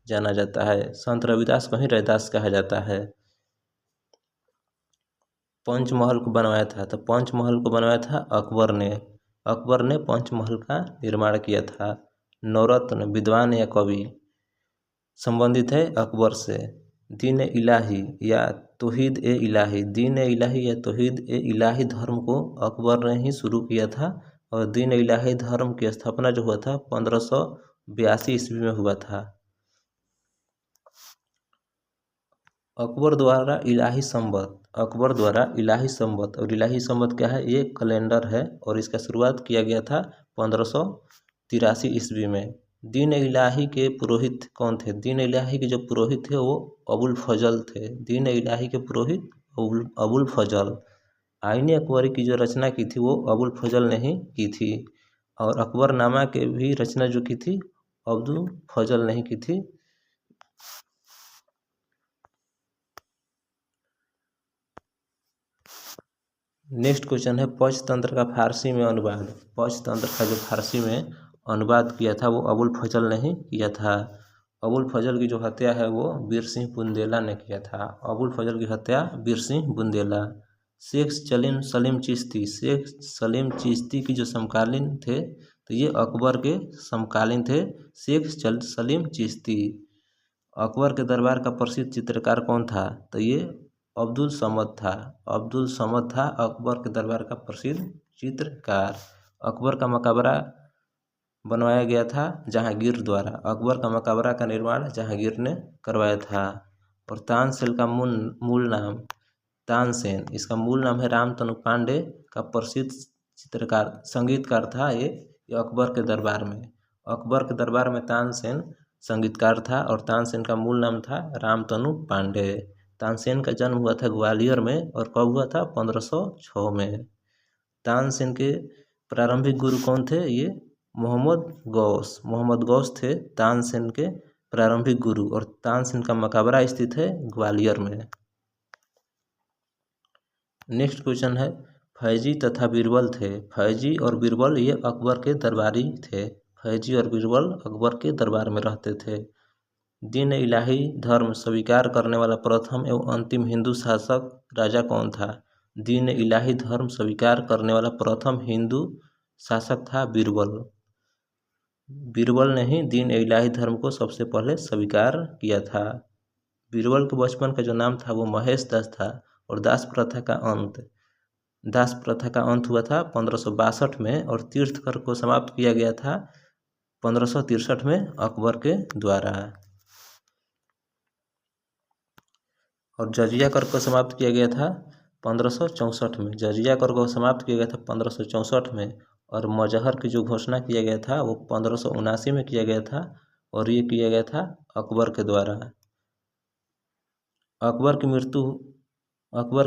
जाना जाता है। संत रविदास को ही रैदास कहा जाता है। पंचमहल को बनवाया था तो पंचमहल को बनवाया था अकबर ने। अकबर ने पंचमहल का निर्माण किया था। नवरत्न विद्वान या कवि संबंधित है अकबर से। दीन इलाही या तौहीद ए इलाही, दीन इलाही या तौहीद ए इलाही धर्म को अकबर ने ही शुरू किया था। और दीन इलाही धर्म की स्थापना जो हुआ था 1582 ईस्वी में हुआ था। अकबर द्वारा इलाही संवत। अकबर द्वारा इलाही संवत, और इलाही संवत क्या है? ये कैलेंडर है और इसका शुरुआत किया गया था 1583 ईस्वी में। दीन इलाही के पुरोहित कौन थे? दीन इलाही के जो पुरोहित थे वो अबुल फजल थे। दीन इलाही के पुरोहित अबुल फजल। आईन अकबरी की जो रचना की थी वो अबुल फजल ने ही की थी। और अकबरनामा के भी रचना जो की थी अब्दुल फजल ने ही की थी। नेक्स्ट क्वेश्चन है पंचतंत्र का फारसी में अनुवाद। पंचतंत्र का जो फारसी में अनुवाद किया था वो अबुल फजल ने ही किया था। अबुल फजल की जो हत्या है वो वीर सिंह बुंदेला ने किया था। अबुल फजल की हत्या वीर सिंह बुंदेला। शेख सलीम चिश्ती। शेख सलीम चिश्ती की जो समकालीन थे तो ये अकबर के समकालीन थे, शेख सलीम चिश्ती। अकबर के दरबार का प्रसिद्ध चित्रकार कौन था? तो ये अब्दुल समद था। अब्दुल समद था अकबर के दरबार का प्रसिद्ध चित्रकार। अकबर का मकबरा बनवाया गया था जहांगीर द्वारा। अकबर का मकबरा का निर्माण जहांगीर ने करवाया था। और तानसेन का मूल नाम तानसेन, इसका मूल नाम है रामतनु पांडे का प्रसिद्ध चित्रकार संगीतकार था ये अकबर के दरबार में। अकबर के दरबार में तानसेन संगीतकार था और तानसेन का मूल नाम था रामतनु पांडे। तानसेन का जन्म हुआ था ग्वालियर में और कब हुआ था? 1506 में। तानसेन के प्रारंभिक गुरु कौन थे? ये मोहम्मद गौस। मोहम्मद गौस थे तानसेन के प्रारंभिक गुरु। और तानसेन का मकबरा स्थित है ग्वालियर में। नेक्स्ट क्वेश्चन है फैजी तथा बीरबल थे। फैजी और बीरबल ये अकबर के दरबारी थे। फैजी और बीरबल अकबर के दरबार में रहते थे। दीन इलाही धर्म स्वीकार करने वाला प्रथम एवं अंतिम हिंदू शासक राजा कौन था? दीन इलाही धर्म स्वीकार करने वाला प्रथम हिंदू शासक था बीरबल। बीरबल ने ही दीन इलाही धर्म को सबसे पहले स्वीकार किया था। बीरबल के बचपन का जो नाम था वो महेश दास था। और दास प्रथा का अंत हुआ था 1562 में और तीर्थकर को समाप्त किया गया था 1563 में अकबर के द्वारा। और जजिया कर को समाप्त किया गया था 1564 में। जजिया कर को समाप्त किया गया था 1564 में। और मजहर की जो घोषणा किया गया था वो 1579 में किया गया था, और ये किया गया था अकबर के द्वारा। अकबर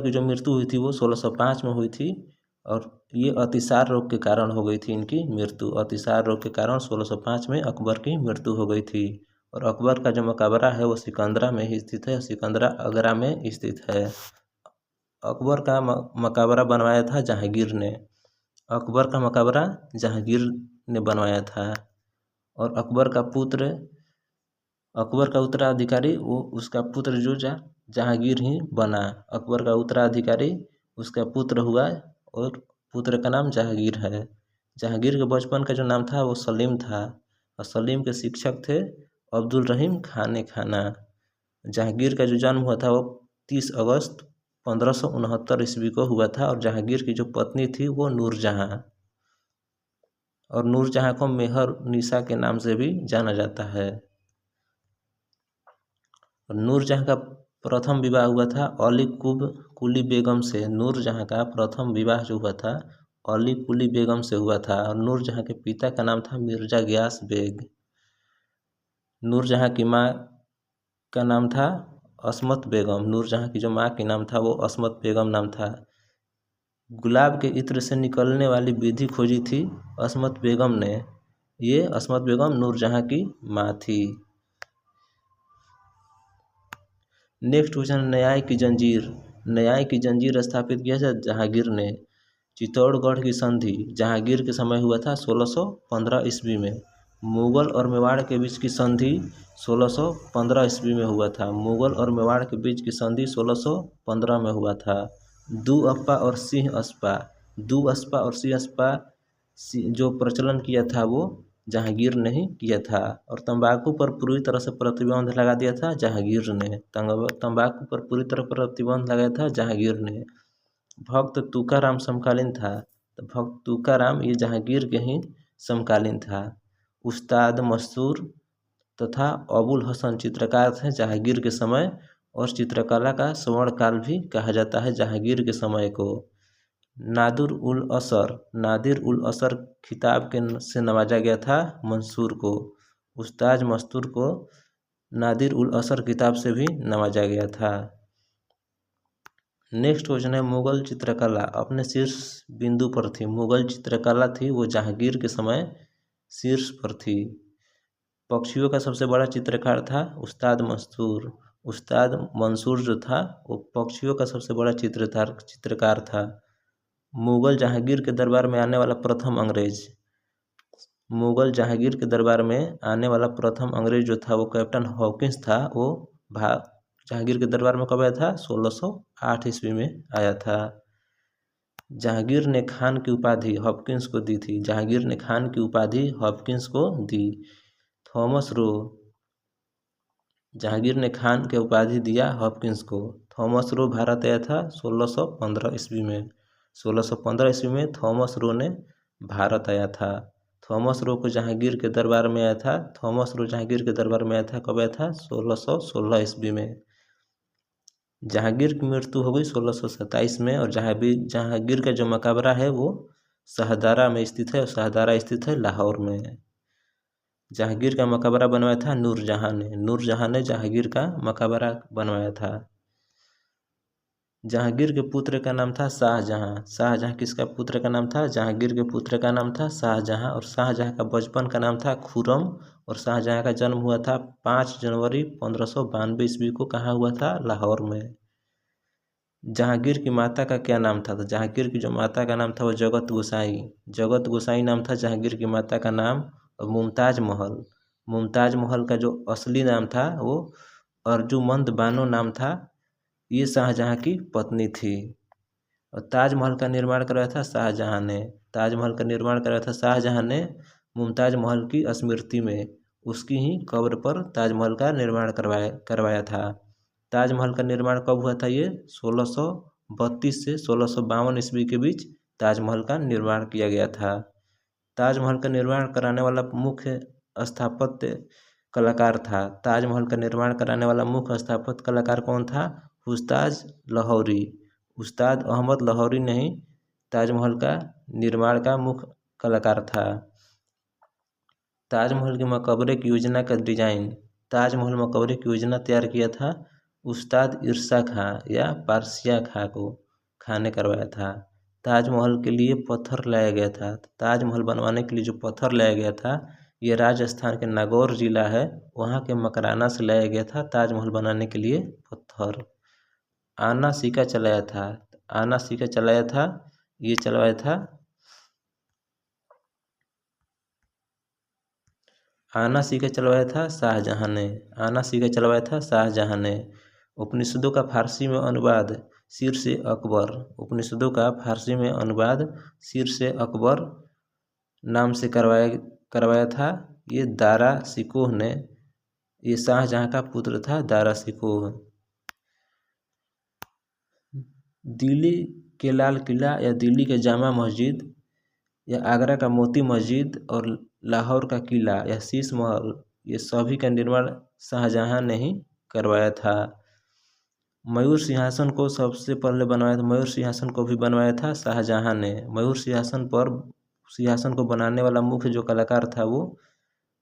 की जो मृत्यु हुई थी वो 1605 में हुई थी, और ये अतिसार रोग के कारण हो गई थी इनकी मृत्यु। अतिसार रोग के कारण 1605 में अकबर की मृत्यु हो गई थी। और अकबर का जो मकबरा है वो सिकंदरा में ही स्थित है, सिकंदरा आगरा में स्थित है। अकबर का मकबरा बनवाया था जहांगीर ने। अकबर का मकबरा जहांगीर ने बनवाया था। और अकबर का उत्तराधिकारी वो उसका पुत्र जो जहांगीर ही बना। अकबर का उत्तराधिकारी उसका पुत्र हुआ, और पुत्र का नाम जहांगीर है। जहांगीर के बचपन का जो नाम था वो सलीम था, और सलीम के शिक्षक थे अब्दुल रहीम खान खाना। जहांगीर का जो जन्म हुआ था वो 30 अगस्त 1569 ईस्वी को हुआ था। और जहांगीर की जो पत्नी थी वो नूरजहां, और नूरजहां को मेहर निसा के नाम से भी जाना जाता है। नूरजहां का प्रथम विवाह हुआ था अली कुली बेगम से। नूरजहां का प्रथम विवाह जो हुआ था अली कुली बेगम से हुआ था। और नूरजहां के पिता का नाम था मिर्जा गियास बेग। नूरजहां की माँ का नाम था अस्मत बेगम। नूरजहां की जो माँ के नाम था वो अस्मत बेगम नाम था। गुलाब के इत्र से निकलने वाली विधि खोजी थी अस्मत बेगम ने। ये अस्मत बेगम नूरजहां की माँ थी। नेक्स्ट क्वेश्चन, न्याय की जंजीर। न्याय की जंजीर स्थापित किया था जहांगीर ने। चित्तौड़गढ़ की संधि जहांगीर के समय हुआ था 1615 ईस्वी में। मुगल और मेवाड़ के बीच की संधि 1615 ईस्वी में हुआ था। मुगल और मेवाड़ के बीच की संधि 1615 में हुआ था। दुअस्पा और सिंह अस्पा, दुअस्पा और सिंह अस्पा जो प्रचलन किया था वो जहांगीर ने ही किया था। और तंबाकू पर पूरी तरह से प्रतिबंध लगा दिया था जहांगीर ने। तंबाकू पर पूरी तरह प्रतिबंध लगाया था जहांगीर ने। भक्त तुकाराम समकालीन था, तो भक्त तुकाराम ये जहांगीर के ही समकालीन था। उस्ताद मस्तूर तथा अबुल हसन चित्रकार थे जहांगीर के समय, और चित्रकला का स्वर्ण काल भी कहा जाता है जहांगीर के समय को। नादिर उल असर खिताब से नवाजा गया था मंसूर को। उस्ताद मस्तूर को नादिर उल असर किताब से भी नवाजा गया था। नेक्स्ट क्वेश्चन है, मुगल चित्रकला अपने शीर्ष बिंदु पर थी। मुगल चित्रकला थी वो जहांगीर के समय शीर्ष पर थी। पक्षियों का सबसे बड़ा चित्रकार था उस्ताद मंसूर। उस्ताद मंसूर जो था वो पक्षियों का सबसे बड़ा चित्रकार था। मुगल जहांगीर के दरबार में आने वाला प्रथम अंग्रेज। मुगल जहांगीर के दरबार में आने वाला प्रथम अंग्रेज जो था वो कैप्टन हॉकिंस था। वो जहांगीर के दरबार में कब आया था? 1608 ईस्वी में आया था। जहांगीर ने खान की उपाधि हॉपकिंस को दी थी। जहांगीर ने खान की उपाधि हॉपकिंस को दी। थॉमस रो, जहांगीर ने खान की उपाधि दिया हॉपकिंस को। थॉमस रो भारत आया था 1615 ईस्वी में। 1615 ईस्वी में थॉमस रो ने भारत आया था। थॉमस रो को जहांगीर के दरबार में आया था। थॉमस रो जहांगीर के दरबार में आया था, कब आया था? 1616 ईस्वी में। जहांगीर की मृत्यु हो गई 1627 में। और जहांगीर का जो मकबरा है वो शाहदारा में स्थित है, और शाहदारा स्थित है लाहौर में। जहांगीर का मकबरा बनवाया था नूरजहां ने। नूरजहां ने जहांगीर का मकबरा बनवाया था। जहांगीर के पुत्र का नाम था शाहजहां। शाहजहां किसका पुत्र का नाम था? जहांगीर के पुत्र का नाम था शाहजहां। और शाहजहां का बचपन का नाम था खुरम। और शाहजहां का जन्म हुआ था 5 जनवरी 1592 ईस्वी को। कहाँ हुआ था? लाहौर में। जहांगीर की माता का क्या नाम था? तो जहांगीर की जो माता का नाम था वो जगत गोसाई। जगत गोसाई नाम था जहांगीर की माता का नाम। और मुमताज महल का जो असली नाम था वो अर्जुमंद बानो नाम था। ये शाहजहां की पत्नी थी। और ताजमहल का निर्माण कराया था शाहजहां ने। ताजमहल का निर्माण कराया था शाहजहां ने मुमताज महल की स्मृति में। उसकी ही कब्र पर ताजमहल का निर्माण करवाया था। ताजमहल का निर्माण कब हुआ था? ये 1632 से 1652 ईस्वी के बीच ताजमहल का निर्माण किया गया था। ताजमहल का निर्माण कराने वाला मुख्य स्थापत्य कलाकार था। ताजमहल का निर्माण कराने वाला मुख्य स्थापत्य कलाकार कौन था? उस्ताद लाहौरी। उस्ताद अहमद लाहौरी ने ही ताजमहल का निर्माण का मुख्य कलाकार था। ताजमहल के मकबरे की योजना का डिजाइन, ताजमहल मकबरे की योजना तैयार किया था उस्ताद इरशा खां या पारसिया खां ने करवाया था। ताजमहल के लिए पत्थर लाया गया था। ताजमहल बनवाने के लिए जो पत्थर लाया गया था ये राजस्थान के नागौर जिला है, वहाँ के मकराना से लाया गया था ताजमहल बनाने के लिए पत्थर। आना सिक्का चलाया था, आना सिक्का चलाया था, ये चलवाया था आना सिक्का चलवाया था शाहजहां ने। आना सिक्का चलवाया था शाहजहां ने। उपनिषदों का फारसी में अनुवाद सिर से अकबर। उपनिषदों का फारसी में अनुवाद सिर से अकबर नाम से करवाया था ये दारा शिकोह ने। ये शाहजहां का पुत्र था दारा शिकोह। दिल्ली के लाल किला या दिल्ली के जामा मस्जिद या आगरा का मोती मस्जिद और लाहौर का किला या शीश महल, ये सभी का निर्माण शाहजहां ने ही करवाया था। मयूर सिंहासन को सबसे पहले बनवाया था, मयूर सिंहासन को भी बनवाया था शाहजहां ने। मयूर सिंहासन को बनाने वाला मुख्य जो कलाकार था वो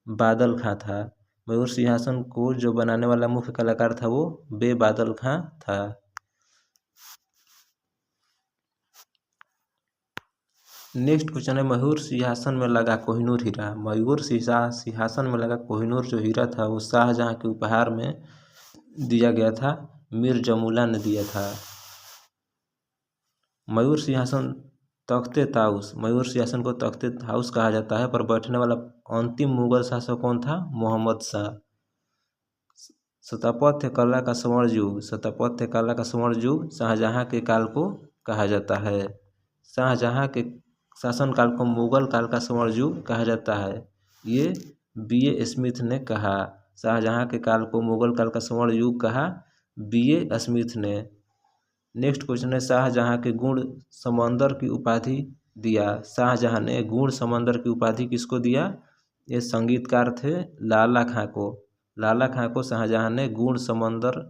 बादल खां था। मयूर सिंहासन को जो बनाने वाला मुख्य कलाकार था वो बादल खां था। नेक्स्ट क्वेश्चन है मयूर सिंहासन में लगा कोहिनूर हीरा। मयूर सिंहासन में लगा कोहिनूर जो हीरा था वो शाहजहां के उपहार में दिया गया था, मीर जमूला ने दिया था। मयूर सिंहासन तख्ते ताउस, मयूर सिंहासन को तख्ते ताउस कहा जाता है, पर बैठने वाला अंतिम मुगल शासक कौन था? मोहम्मद शाह। स्थापत्य कला का स्वर्ण युग, स्थापत्य कला का स्वर्ण युग शाहजहां के काल को कहा जाता है। शाहजहां के शासनकाल को मुगल काल का स्वर्ण युग कहा जाता है, ये B.A. स्मिथ ने कहा। शाहजहां के काल को मुगल काल का स्वर्ण युग कहा B.A. स्मिथ ने। नेक्स्ट क्वेश्चन है शाहजहां के गुण समंदर की उपाधि दिया। शाहजहां ने गुण समंदर की उपाधि किसको दिया? ये संगीतकार थे लाला खां को। लाला खां को शाहजहां ने गुण समंदर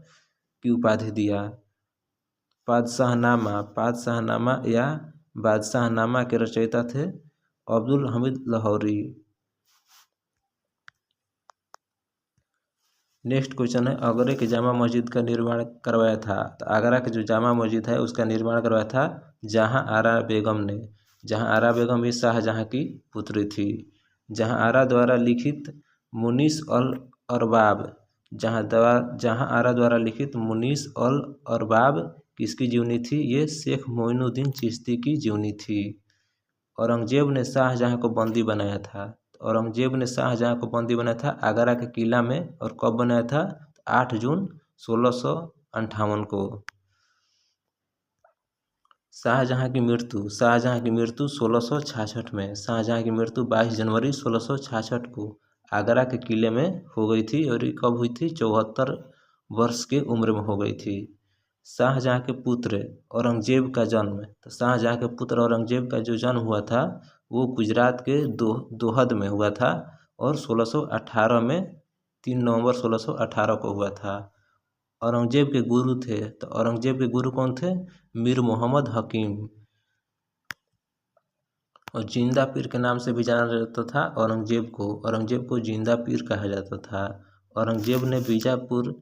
की उपाधि दिया। पादशाहनामा या बादशाहनामा के रचयिता थे अब्दुल हमीद लाहौरी। नेक्स्ट क्वेश्चन है आगरा के जामा मस्जिद का निर्माण करवाया था। तो आगरा के जो जामा मस्जिद है उसका निर्माण करवाया था जहां आरा बेगम ने। जहां आरा बेगम भी शाहजहां की पुत्री थी। जहां आरा द्वारा लिखित मुनीस अल अरबाब, जहां आरा द्वारा लिखित मुनीस अल अरबाब किसकी जीवनी थी? ये शेख मोइनुद्दीन चिश्ती की जीवनी थी। औरंगजेब ने शाहजहां को बंदी बनाया था। औरंगजेब ने शाहजहां को बंदी बनाया था आगरा के किला में, और कब बनाया था? 8 जून 1658 को। शाहजहां की मृत्यु 1666 में। शाहजहां की मृत्यु 22 जनवरी 1666 को आगरा के किले में हो गई थी, और ये कब हुई थी? 74 वर्ष की उम्र में हो गई थी। शाहजहां के पुत्र औरंगजेब का जन्म, तो शाहजहां के पुत्र औरंगजेब का जो जन्म हुआ था वो गुजरात के दोहद में हुआ था, और 1618 में 3 नवंबर 1618 को हुआ था। औरंगजेब के गुरु थे, तो औरंगजेब के गुरु कौन थे? मीर मोहम्मद हकीम। और जिंदा पीर के नाम से भी जाना जाता था औरंगजेब को जिंदा पीर कहा जाता था। औरंगजेब ने बीजापुर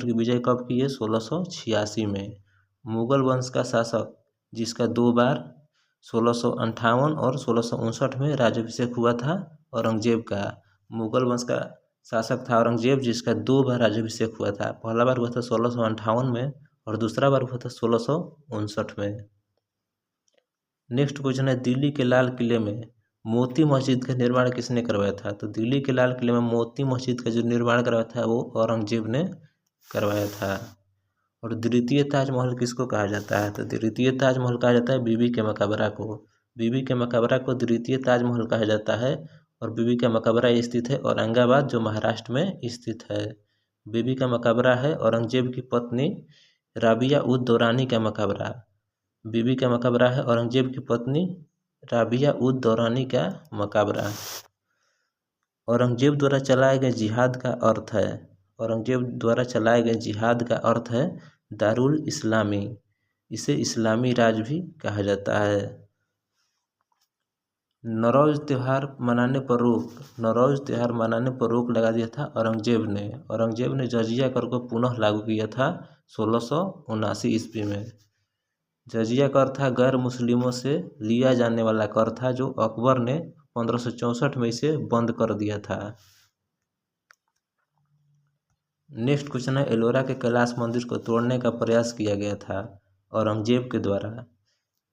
की विजय कब की है? 1686 में। मुगल वंश का शासक जिसका 2 बार 1658 और 1659 में राज्याभिषेक हुआ था औरंगजेब का। मुगल वंश का शासक था औरंगजेब जिसका 2 बार राज्याभिषेक हुआ था। पहला बार हुआ था 1658 में और दूसरा बार हुआ था 1659 में। नेक्स्ट क्वेश्चन है दिल्ली के लाल किले में मोती मस्जिद का निर्माण किसने करवाया था? तो दिल्ली के लाल किले में मोती मस्जिद का जो निर्माण करवाया था वो औरंगजेब ने करवाया था। और द्वितीय ताजमहल किसको कहा जाता है? तो द्वितीय ताजमहल कहा जाता है बीबी के मकबरा को। बीबी के मकबरा को द्वितीय ताजमहल कहा जाता है, और बीबी का मकबरा स्थित है औरंगाबाद जो महाराष्ट्र में स्थित है। बीबी का मकबरा है औरंगजेब की पत्नी राबिया उद दौरानी का मकबरा। बीबी का मकबरा है औरंगजेब की पत्नी राबिया उद दौरानी का मकबरा। औरंगजेब द्वारा चलाए गए जिहाद का अर्थ है, औरंगजेब द्वारा चलाए गए जिहाद का अर्थ है दारुल इस्लामी। इसे इस्लामी राज भी कहा जाता है। नौरोज त्यौहार मनाने पर रोक। नौरोज त्यौहार मनाने पर रोक लगा दिया था औरंगजेब ने। औरंगजेब ने जजिया कर को पुनः लागू किया था 1679 ईस्वी में। जजिया कर था गैर मुस्लिमों से लिया जाने वाला कर था, जो अकबर ने 1564 में इसे बंद कर दिया था। नेक्स्ट क्वेश्चन है, एलोरा के कैलाश मंदिर को तोड़ने का प्रयास किया गया था औरंगजेब के द्वारा।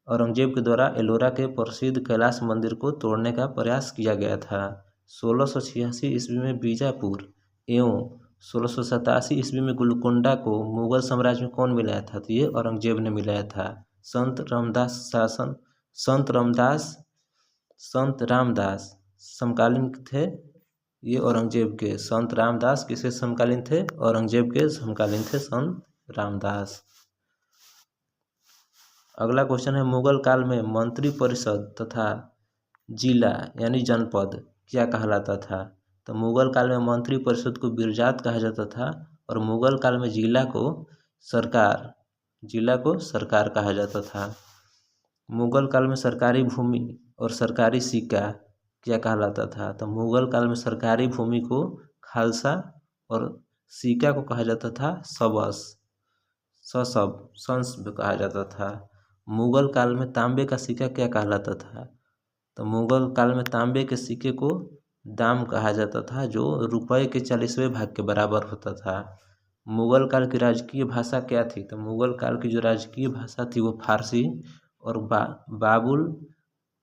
औरंगजेब के द्वारा एलोरा के प्रसिद्ध कैलाश मंदिर को तोड़ने का प्रयास किया गया था। 1686 ईस्वी में बीजापुर एवं 1687 ईस्वी में गोलकुंडा को मुगल साम्राज्य में कौन मिलाया था? तो ये औरंगजेब ने मिलाया था। संत रामदास समकालीन थे ये औरंगजेब के। संत रामदास किसके समकालीन थे? औरंगजेब के समकालीन थे संत रामदास। अगला क्वेश्चन है, मुगल काल में मंत्री परिषद तथा जिला यानी जनपद क्या कहलाता था? तो मुगल काल में मंत्री परिषद को बिरजात कहा जाता था और मुगल काल में जिला को सरकार कहा जाता था। मुगल काल में सरकारी भूमि और सरकारी सिक्का क्या कहलाता था? तो मुगल काल में सरकारी भूमि को खालसा और सिक्का को कहा जाता था संस कहा जाता था। मुगल काल में तांबे का सिक्का क्या कहलाता था? तो मुगल काल में तांबे के सिक्के को दाम कहा जाता था, जो रुपए के 40वें भाग के बराबर होता था। मुगल काल की राजकीय भाषा क्या थी? तो मुगल काल की जो राजकीय भाषा थी वो फारसी और बाबुल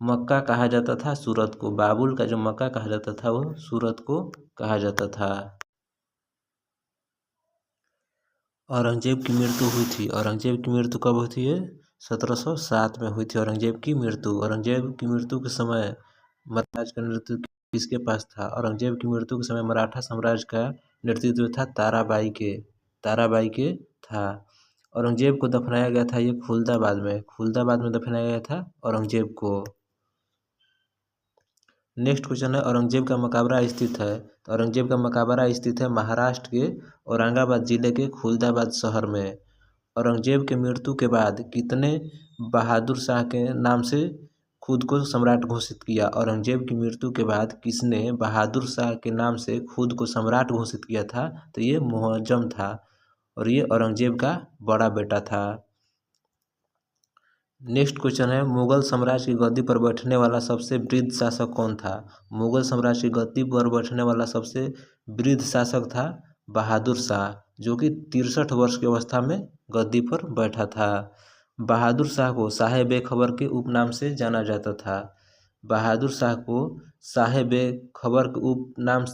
मक्का कहा जाता था सूरत को। बाबुल का जो मक्का कहा जाता था वो सूरत को कहा जाता था। औरंगजेब की मृत्यु हुई थी। औरंगजेब की मृत्यु कब हुई थी? 1707 में हुई थी औरंगजेब की मृत्यु। औरंगजेब की मृत्यु के समय मराठाज का नेतृत्व किसके पास था? औरंगजेब की मृत्यु के समय मराठा साम्राज्य का नेतृत्व था ताराबाई के था। औरंगजेब को दफनाया गया था ये खुलदाबाद में दफनाया गया था औरंगजेब को। नेक्स्ट क्वेश्चन है, औरंगजेब का मकबरा स्थित है। तो औरंगजेब का मकबरा स्थित है महाराष्ट्र के औरंगाबाद जिले के खुलदाबाद शहर में। औरंगजेब के मृत्यु के बाद कितने बहादुर शाह के नाम से खुद को सम्राट घोषित किया? औरंगजेब की मृत्यु के बाद किसने बहादुर शाह के नाम से खुद को सम्राट घोषित किया था? तो ये मुअज्जम था और ये औरंगजेब का बड़ा बेटा था। नेक्स्ट क्वेश्चन है, मुगल साम्राज्य की गद्दी पर बैठने वाला सबसे वृद्ध शासक कौन था? मुगल साम्राज्य की गद्दी पर बैठने वाला सबसे वृद्ध शासक था बहादुर शाह, जो कि 63 वर्ष की अवस्था में गद्दी पर बैठा था। बहादुर शाह को साहेब-ए-खबर के उपनाम से जाना जाता था। बहादुर शाह को साहेब-ए-खबर के उपनाम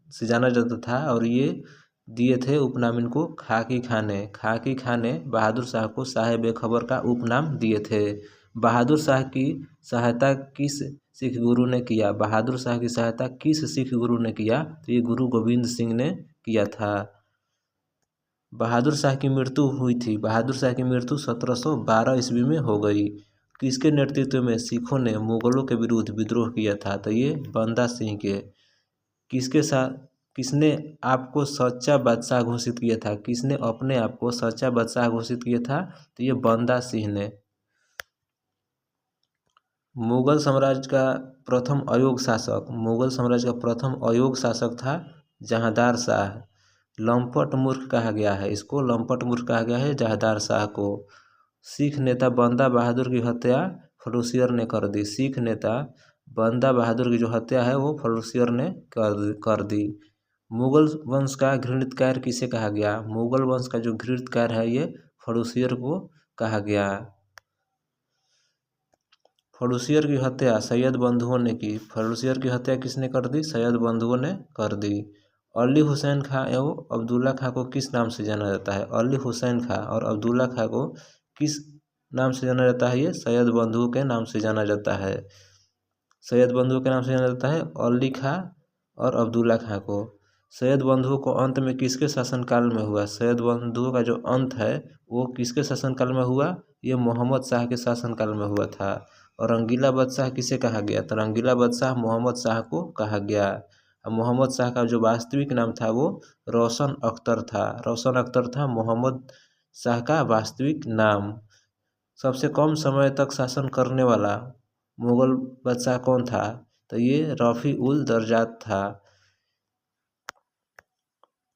से जाना जाता था और ये दिए थे उपनाम इनको खाकी खां ने बहादुर शाह को साहेब-ए-खबर का उपनाम दिए थे। बहादुर शाह की सहायता किस सिख गुरु ने किया? बहादुर शाह की सहायता किस सिख गुरु ने किया? तो ये गुरु गोविंद सिंह ने किया था। बहादुर शाह की मृत्यु हुई थी। बहादुर शाह की मृत्यु 1712 ईस्वी में हो गई। किसके नेतृत्व में सिखों ने मुगलों के विरुद्ध विद्रोह किया था? तो ये बंदा सिंह के। किसने आपको सच्चा बादशाह घोषित किया था? किसने अपने आप को सच्चा बादशाह घोषित किया था? तो ये बंदा सिंह ने। मुगल साम्राज्य का प्रथम अयोग्य शासक था जहांदार शाह। लंपट मूर्ख कहा गया है इसको, जहांदार शाह को। सिख नेता बंदा बहादुर की हत्या फर्रुखियर ने कर दी। सिख नेता बंदा बहादुर की जो हत्या है वो फर्रुखियर ने कर दी। मुगल वंश का घृणितकार किसे कहा गया? मुगल वंश का जो घृणितकार है ये फर्रुखियर को कहा गया। फर्रुखियर की हत्या सैयद बंधुओं ने की। फर्रुखियर की हत्या किसने कर दी? सैयद बंधुओं ने कर दी। अली हुसैन खां एवं अब्दुल्ला खां को किस नाम से जाना जाता है? अली हुसैन खां और अब्दुल्ला खां को किस नाम से जाना जाता है? ये सैयद बंधुओं के नाम से जाना जाता है। सैयद बंधुओं के नाम से जाना जाता है अली खां और अब्दुल्ला खां को। सैयद बंधुओं को अंत में किसके शासनकाल में हुआ? सैयद बंधुओं का जो अंत है वो किसके शासनकाल में हुआ? ये मोहम्मद शाह के शासनकाल में हुआ था। और रंगीला बादशाह किसे कहा गया? तो रंगीला बादशाह मोहम्मद शाह को कहा गया। और मोहम्मद शाह का जो वास्तविक नाम था वो रोशन अख्तर था। रोशन अख्तर था मोहम्मद शाह का वास्तविक नाम। सबसे कम समय तक शासन करने वाला मुगल बादशाह कौन था? तो ये रफ़ी उल दरजात था।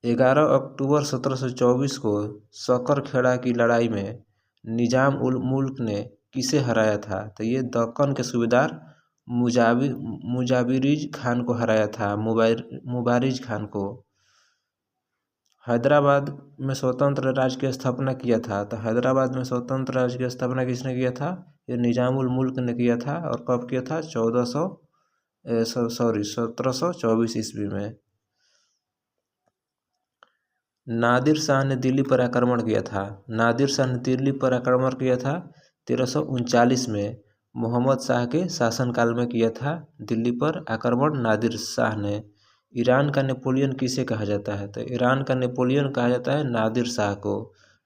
11 अक्टूबर 1724 को सकरखेड़ा की लड़ाई में निजाम उल मुल्क ने किसे हराया था? तो ये दक्कन के सूबेदार मुजाबिरिज खान को हराया था, मुबारिज खान को। हैदराबाद में स्वतंत्र राज्य की स्थापना किया था। तो हैदराबाद में स्वतंत्र राज्य की स्थापना किसने किया था? ये निजाम उल मुल्क ने किया था। और कब किया था? 1724 ईस्वी में। नादिर शाह ने दिल्ली पर आक्रमण किया था। नादिर शाह ने दिल्ली पर आक्रमण किया था 1339 में। मोहम्मद शाह के शासनकाल में किया था दिल्ली पर आक्रमण नादिर शाह ने। ईरान का नेपोलियन किसे कहा जाता है? तो ईरान का नेपोलियन कहा जाता है नादिर शाह को।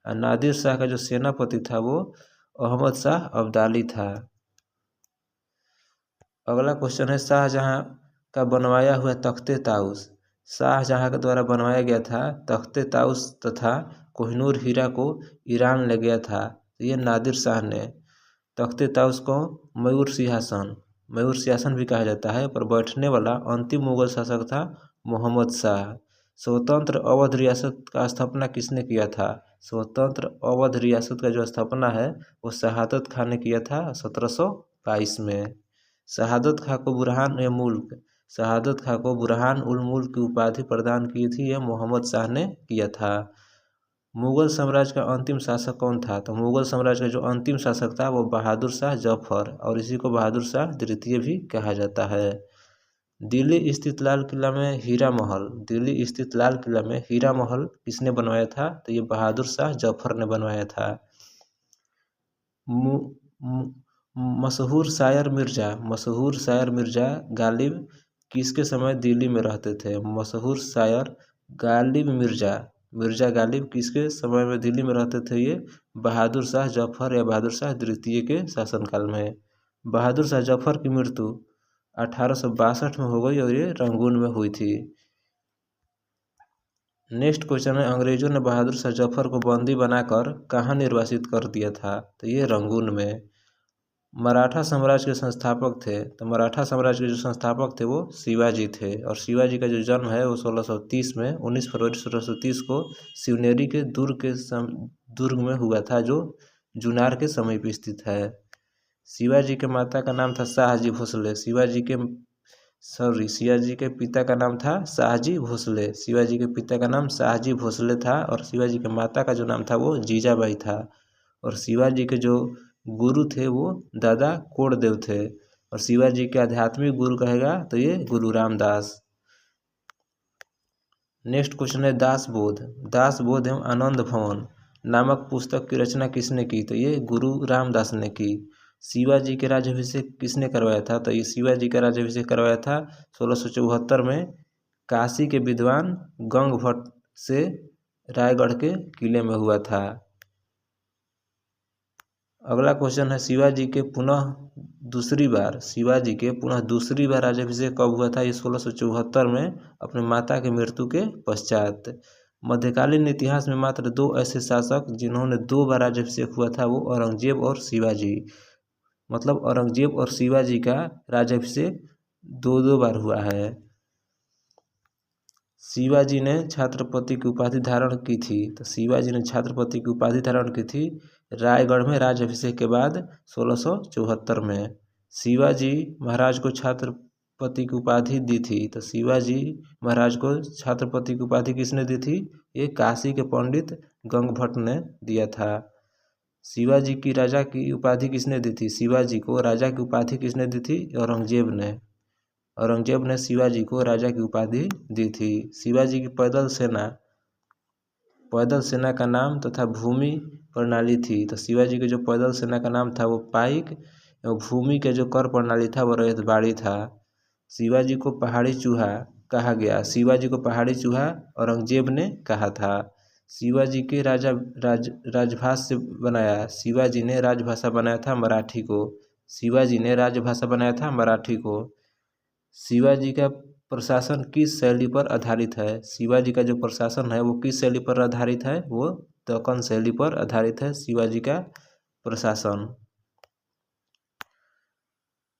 और नादिर शाह का जो सेनापति था वो अहमद शाह अब्दाली था। अगला क्वेश्चन है शाहजहां का बनवाया हुआ तख्ते ताउस। शाहजहां के द्वारा बनवाया गया था तख्ते ताउस तथा कोहिनूर हीरा को ईरान ले गया था। ये नादिर शाह ने। तख्ते ताउस को मयूर सिंहासन भी कहा जाता है, पर बैठने वाला अंतिम मुगल शासक था मोहम्मद शाह। स्वतंत्र अवध रियासत का स्थापना किसने किया था? स्वतंत्र अवध रियासत का जो स्थापना है वो शहादत खान ने किया था 1722 में। शहादत खां को बुरहान उल मुल्क की उपाधि प्रदान की थी, यह मोहम्मद शाह ने किया था। मुगल साम्राज्य का अंतिम शासक कौन था? तो मुगल साम्राज्य का जो अंतिम शासक था वो बहादुर शाह जफर, और इसी को बहादुर शाह द्वितीय भी कहा जाता है। दिल्ली स्थित लाल किला में हीरा महल किसने बनवाया था? तो ये बहादुर शाह जफर ने बनवाया था। मशहूर शायर मिर्जा गालिब किसके समय दिल्ली में रहते थे? मशहूर शायर गालिब मिर्जा गालिब किसके समय में दिल्ली में रहते थे? ये बहादुर शाह जफर या बहादुर शाह द्वितीय के शासनकाल में। बहादुर शाह जफर की मृत्यु 1862 में हो गई और ये रंगून में हुई थी। नेक्स्ट क्वेश्चन है अंग्रेजों ने बहादुर शाह जफर को बंदी बनाकर कहाँ निर्वासित कर दिया था? तो ये रंगून में। मराठा साम्राज्य के संस्थापक थे। तो मराठा साम्राज्य के जो संस्थापक थे वो शिवाजी थे, और शिवाजी का जो जन्म है वो 1630 में 19 फरवरी 1630 को शिवनेरी के दुर्ग में हुआ था, जो जुनार के समीप स्थित है। शिवाजी के माता का नाम था शाहजी भोसले। शिवाजी के पिता का नाम था शाहजी भोसले। शिवाजी के पिता का नाम शाहजी भोसले था, और शिवाजी के माता का जो नाम था वो जीजाबाई था। और शिवाजी के जो गुरु थे वो दादा कोडदेव थे, और शिवाजी के आध्यात्मिक गुरु कहेगा तो ये गुरु रामदास। नेक्स्ट क्वेश्चन है दासबोध एवं आनंद भवन नामक पुस्तक की रचना किसने की? तो ये गुरु रामदास ने की। शिवाजी के राज्याभिषेक किसने करवाया था? तो ये शिवाजी का राज्याभिषेक करवाया था 1674 में काशी के विद्वान गंगभट्ट से रायगढ़ के किले में हुआ था। अगला क्वेश्चन है शिवाजी के पुनः दूसरी बार राज्याभिषेक कब हुआ था? ये 1674 में अपने माता की मृत्यु के पश्चात। मध्यकालीन इतिहास में मात्र 2 ऐसे शासक जिन्होंने 2 बार राज्याभिषेक हुआ था वो औरंगजेब और शिवाजी। मतलब औरंगजेब और शिवाजी का राज्याभिषेक 2 बार हुआ है। शिवाजी ने छत्रपति की उपाधि धारण की थी। तो शिवाजी ने छत्रपति की उपाधि धारण की थी रायगढ़ में राज्याभिषेक के बाद 1674 में। शिवाजी महाराज को छत्रपति की उपाधि दी थी। तो शिवाजी महाराज को छत्रपति की उपाधि किसने दी थी? ये काशी के पंडित गंगभट्ट ने दिया था। शिवाजी की राजा की उपाधि किसने दी थी? शिवाजी को राजा की उपाधि किसने दी थी? औरंगजेब ने शिवाजी को राजा की उपाधि दी थी। शिवाजी की पैदल सेना का नाम तथा भूमि प्रणाली थी। तो शिवाजी की जो पैदल सेना का नाम था वो पाइक, एवं भूमि के जो कर प्रणाली था वो रैयतबाड़ी था। शिवाजी को पहाड़ी चूहा कहा गया। शिवाजी को पहाड़ी चूहा औरंगजेब ने कहा था। शिवाजी के राजभाषा से बनाया। शिवाजी ने राजभाषा बनाया था मराठी को। शिवाजी का प्रशासन किस शैली पर आधारित है? शिवाजी का जो प्रशासन है वो किस शैली पर आधारित है? वो दक्कन शैली पर आधारित है शिवाजी का प्रशासन।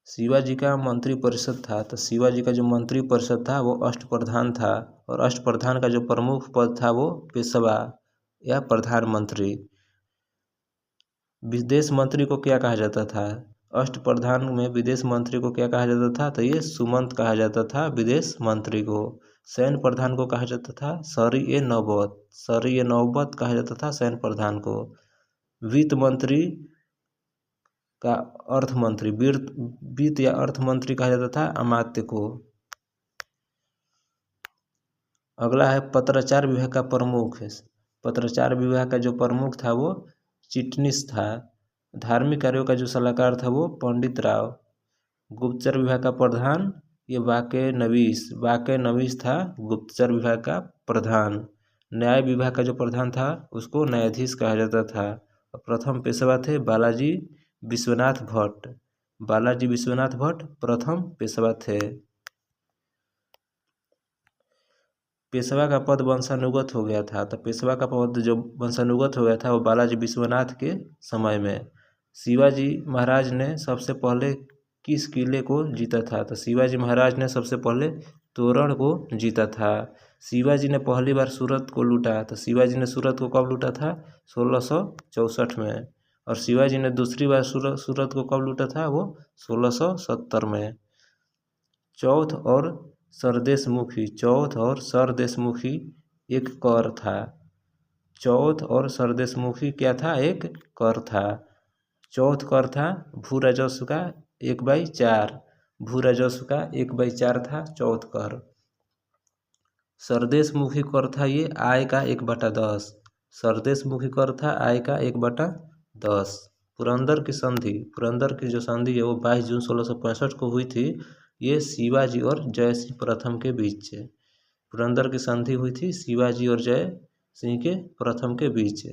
शिवाजी का मंत्री परिषद था, तो शिवाजी का जो मंत्री परिषद था वो अष्टप्रधान था, और अष्टप्रधान का जो प्रमुख पद था वो पेशवा या प्रधानमंत्री। विदेश मंत्री को क्या कहा जाता था? अष्टप्रधान में विदेश मंत्री को क्या कहा जाता था? तो ये सुमंत कहा जाता था विदेश मंत्री को। सैन्य प्रधान को कहा जाता था सर-ए-नौबत, सर-ए-नौबत कहा जाता था सैन्य प्रधान को। वित्त मंत्री का अर्थ मंत्री, वित्त या अर्थ मंत्री कहा जाता था अमात्य को। अगला है पत्राचार विभाग का प्रमुख है। पत्राचार विभाग का जो प्रमुख था वो चिटनिस था। धार्मिक कार्यों का जो सलाहकार था वो पंडित राव। गुप्तचर विभाग का प्रधान ये वाके नवीस था गुप्तचर विभाग का प्रधान। न्याय विभाग का जो प्रधान था उसको न्यायाधीश कहा जाता था। प्रथम पेशवा थे बालाजी विश्वनाथ भट्ट। बालाजी विश्वनाथ भट्ट प्रथम पेशवा थे। पेशवा का पद वंशानुगत हो गया था, तो पेशवा का पद जो वंशानुगत हो गया था वो बालाजी विश्वनाथ के समय में। शिवाजी महाराज ने सबसे पहले किस किले को जीता था? तो शिवाजी महाराज ने सबसे पहले तोरण को जीता था। शिवाजी ने पहली बार सूरत को लूटा, तो शिवाजी ने सूरत को कब लूटा था? 1664 में। और शिवाजी ने दूसरी बार सूरत को कब लूटा था? वो 1670 में। चौथ और सरदेशमुखी एक कर था। चौथ और सरदेशमुखी क्या था? एक कर था। चौथ कर था भू राजस्व का 1/4, भू राजस्व का 1/4 था चौथ कर। सरदेशमुखी कर था ये आय का 1/10। सरदेशमुखी कर था आय का 1/10। पुरंदर की जो संधि है वो 22 जून 1665 को हुई थी। ये शिवाजी और जय सिंह प्रथम के बीच पुरंदर की संधि हुई थी शिवाजी और जय सिंह के प्रथम के बीच।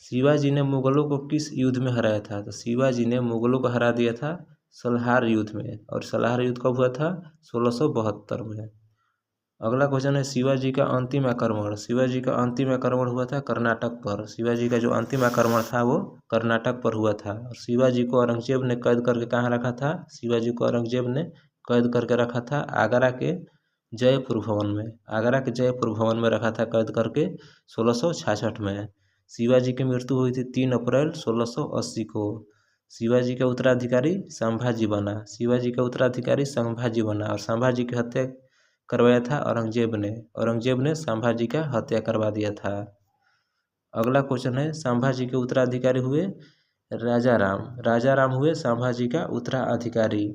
शिवाजी ने मुगलों को किस युद्ध में हराया था? तो शिवाजी ने मुगलों को हरा दिया था सलहार युद्ध में, और सलहार युद्ध कब हुआ था? 1672 में। अगला क्वेश्चन है शिवाजी का अंतिम आक्रमण। शिवाजी का अंतिम आक्रमण हुआ था कर्नाटक पर। शिवाजी का जो अंतिम आक्रमण था वो कर्नाटक पर हुआ था। और शिवाजी को औरंगजेब ने कैद करके कहाँ रखा था? शिवाजी को औरंगजेब ने कैद करके रखा था आगरा के जयपुर भवन में। आगरा के जयपुर भवन में रखा था कैद करके 1666 में। शिवाजी की मृत्यु हुई थी 3 अप्रैल 1680 को। शिवाजी का उत्तराधिकारी संभाजी बना। शिवाजी का उत्तराधिकारी संभाजी बना, और संभाजी की हत्या करवाया था औरंगजेब ने। औरंगजेब ने संभाजी का हत्या करवा दिया था। अगला क्वेश्चन है संभाजी के उत्तराधिकारी हुए राजा राम। राजा राम हुए संभाजी का उत्तराधिकारी।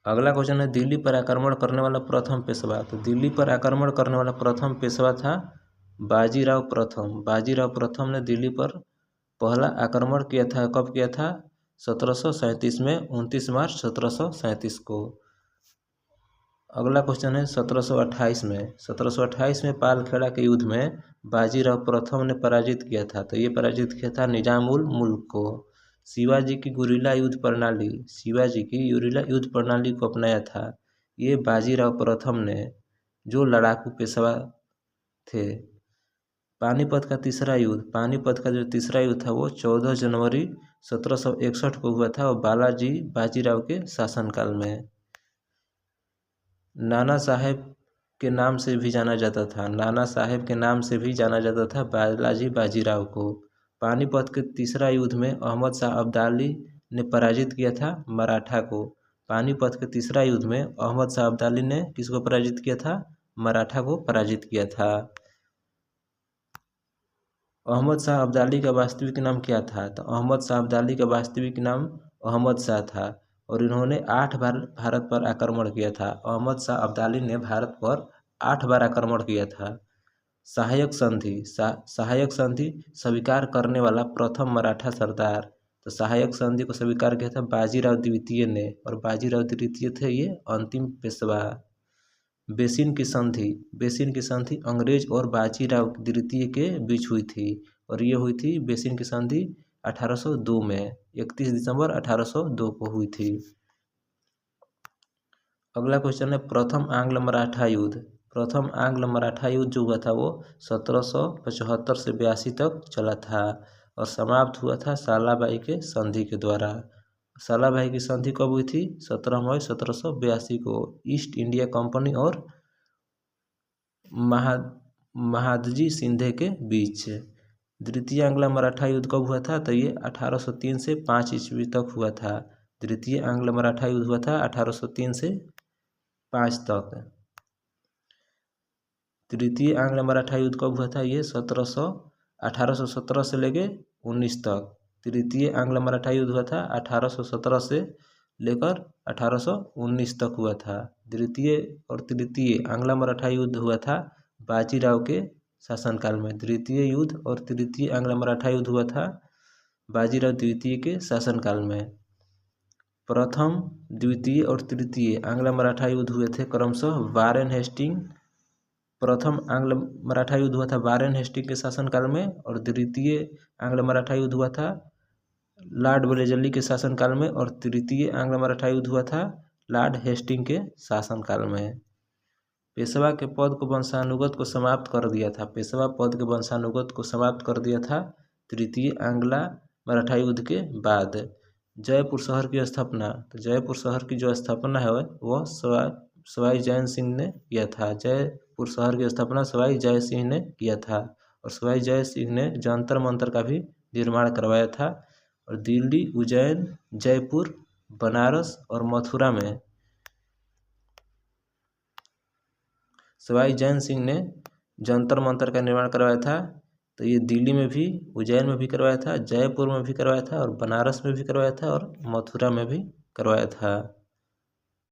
अगला क्वेश्चन है दिल्ली पर आक्रमण करने वाला प्रथम पेशवा। तो दिल्ली पर आक्रमण करने वाला प्रथम पेशवा था बाजीराव प्रथम। बाजीराव प्रथम ने दिल्ली पर पहला आक्रमण किया था। कब किया था? 1737 में, 29 मार्च 1737 को। अगला क्वेश्चन है 1728 में। 1728 में पालखेड़ा के युद्ध में बाजीराव प्रथम ने पराजित किया था। तो ये पराजित किया था निजाम उल मुल्क को। शिवाजी की गुरिल्ला युद्ध प्रणाली को अपनाया था ये बाजीराव प्रथम ने, जो लड़ाकू पेशवा थे। पानीपत का जो तीसरा युद्ध था वो 14 जनवरी 1761 को हुआ था, और बाजीराव के शासनकाल में। नाना साहेब के नाम से भी जाना जाता था बालाजी बाजीराव को। पानीपत के तीसरा युद्ध में अहमद शाह अब्दाली ने पराजित किया था मराठा को। पानीपत के तीसरा युद्ध में अहमद शाह अब्दाली ने किसको पराजित किया था? मराठा को पराजित किया था। अहमद शाह अब्दाली का वास्तविक नाम क्या था? तो अहमद शाह अब्दाली का वास्तविक नाम अहमद शाह था, और इन्होंने 8 बार भारत पर आक्रमण किया था। अहमद शाह अब्दाली ने भारत पर 8 बार आक्रमण किया था। सहायक संधि स्वीकार करने वाला प्रथम मराठा सरदार। तो सहायक संधि को स्वीकार किया था बाजीराव द्वितीय ने, और बाजीराव द्वितीय थे ये अंतिम पेशवा। बेसिन की संधि अंग्रेज और बाजीराव द्वितीय के बीच हुई थी, और ये हुई थी बेसिन की संधि 1802 में, 31 दिसंबर 1802 को हुई थी। अगला क्वेश्चन है प्रथम आंग्ल मराठा युद्ध। प्रथम आंग्ल मराठा युद्ध जो हुआ था वो 1775 से 82 तक चला था और समाप्त हुआ था सालाबाई के संधि के द्वारा। सालाबाई की संधि कब हुई थी? 17 मई 1782 को ईस्ट इंडिया कंपनी और महादजी शिंदे के बीच। द्वितीय आंग्ल मराठा युद्ध कब हुआ था? तो ये 1803 से 5 ईस्वी तक हुआ था। द्वितीय आंग्ल मराठा युद्ध हुआ था 1803 से 5 तक। तृतीय आंग्ल मराठा युद्ध कब हुआ था? ये 1817 से लेके 19 तक। तृतीय आंग्ल मराठा युद्ध हुआ था 1817 से लेकर 1819 तक हुआ था। द्वितीय और तृतीय आंग्ल मराठा युद्ध हुआ था बाजीराव के शासनकाल में। द्वितीय युद्ध और तृतीय आंग्ल मराठा युद्ध हुआ था बाजीराव द्वितीय के शासनकाल में। प्रथम, द्वितीय और तृतीय आंग्ल मराठा युद्ध हुए थे क्रमशः वारेन हेस्टिंग। प्रथम आंग्ल मराठा युद्ध हुआ था वारेन हेस्टिंग के शासनकाल में और द्वितीय आंग्ल मराठा युद्ध हुआ था लॉर्ड वेलेस्ली के शासनकाल में और तृतीय आंग्ल मराठा युद्ध हुआ था लॉर्ड हेस्टिंग के शासनकाल में। पेशवा के पद को वंशानुगत को समाप्त कर दिया था। पेशवा पद के वंशानुगत को समाप्त कर दिया था तृतीय आंग्ल मराठा युद्ध के बाद। जयपुर शहर की स्थापना, तो जयपुर शहर की जो स्थापना है वह सवाई जय सिंह ने किया था। जयपुर शहर की स्थापना सवाई जय सिंह ने किया था और सवाई जय सिंह ने जंतर मंतर का भी निर्माण करवाया था और दिल्ली, उज्जैन, जयपुर, बनारस और मथुरा में सवाई जय सिंह ने जंतर मंतर का निर्माण करवाया था। तो ये दिल्ली में भी, उज्जैन में भी करवाया था, जयपुर में भी करवाया था और बनारस में भी करवाया था और मथुरा में भी करवाया था।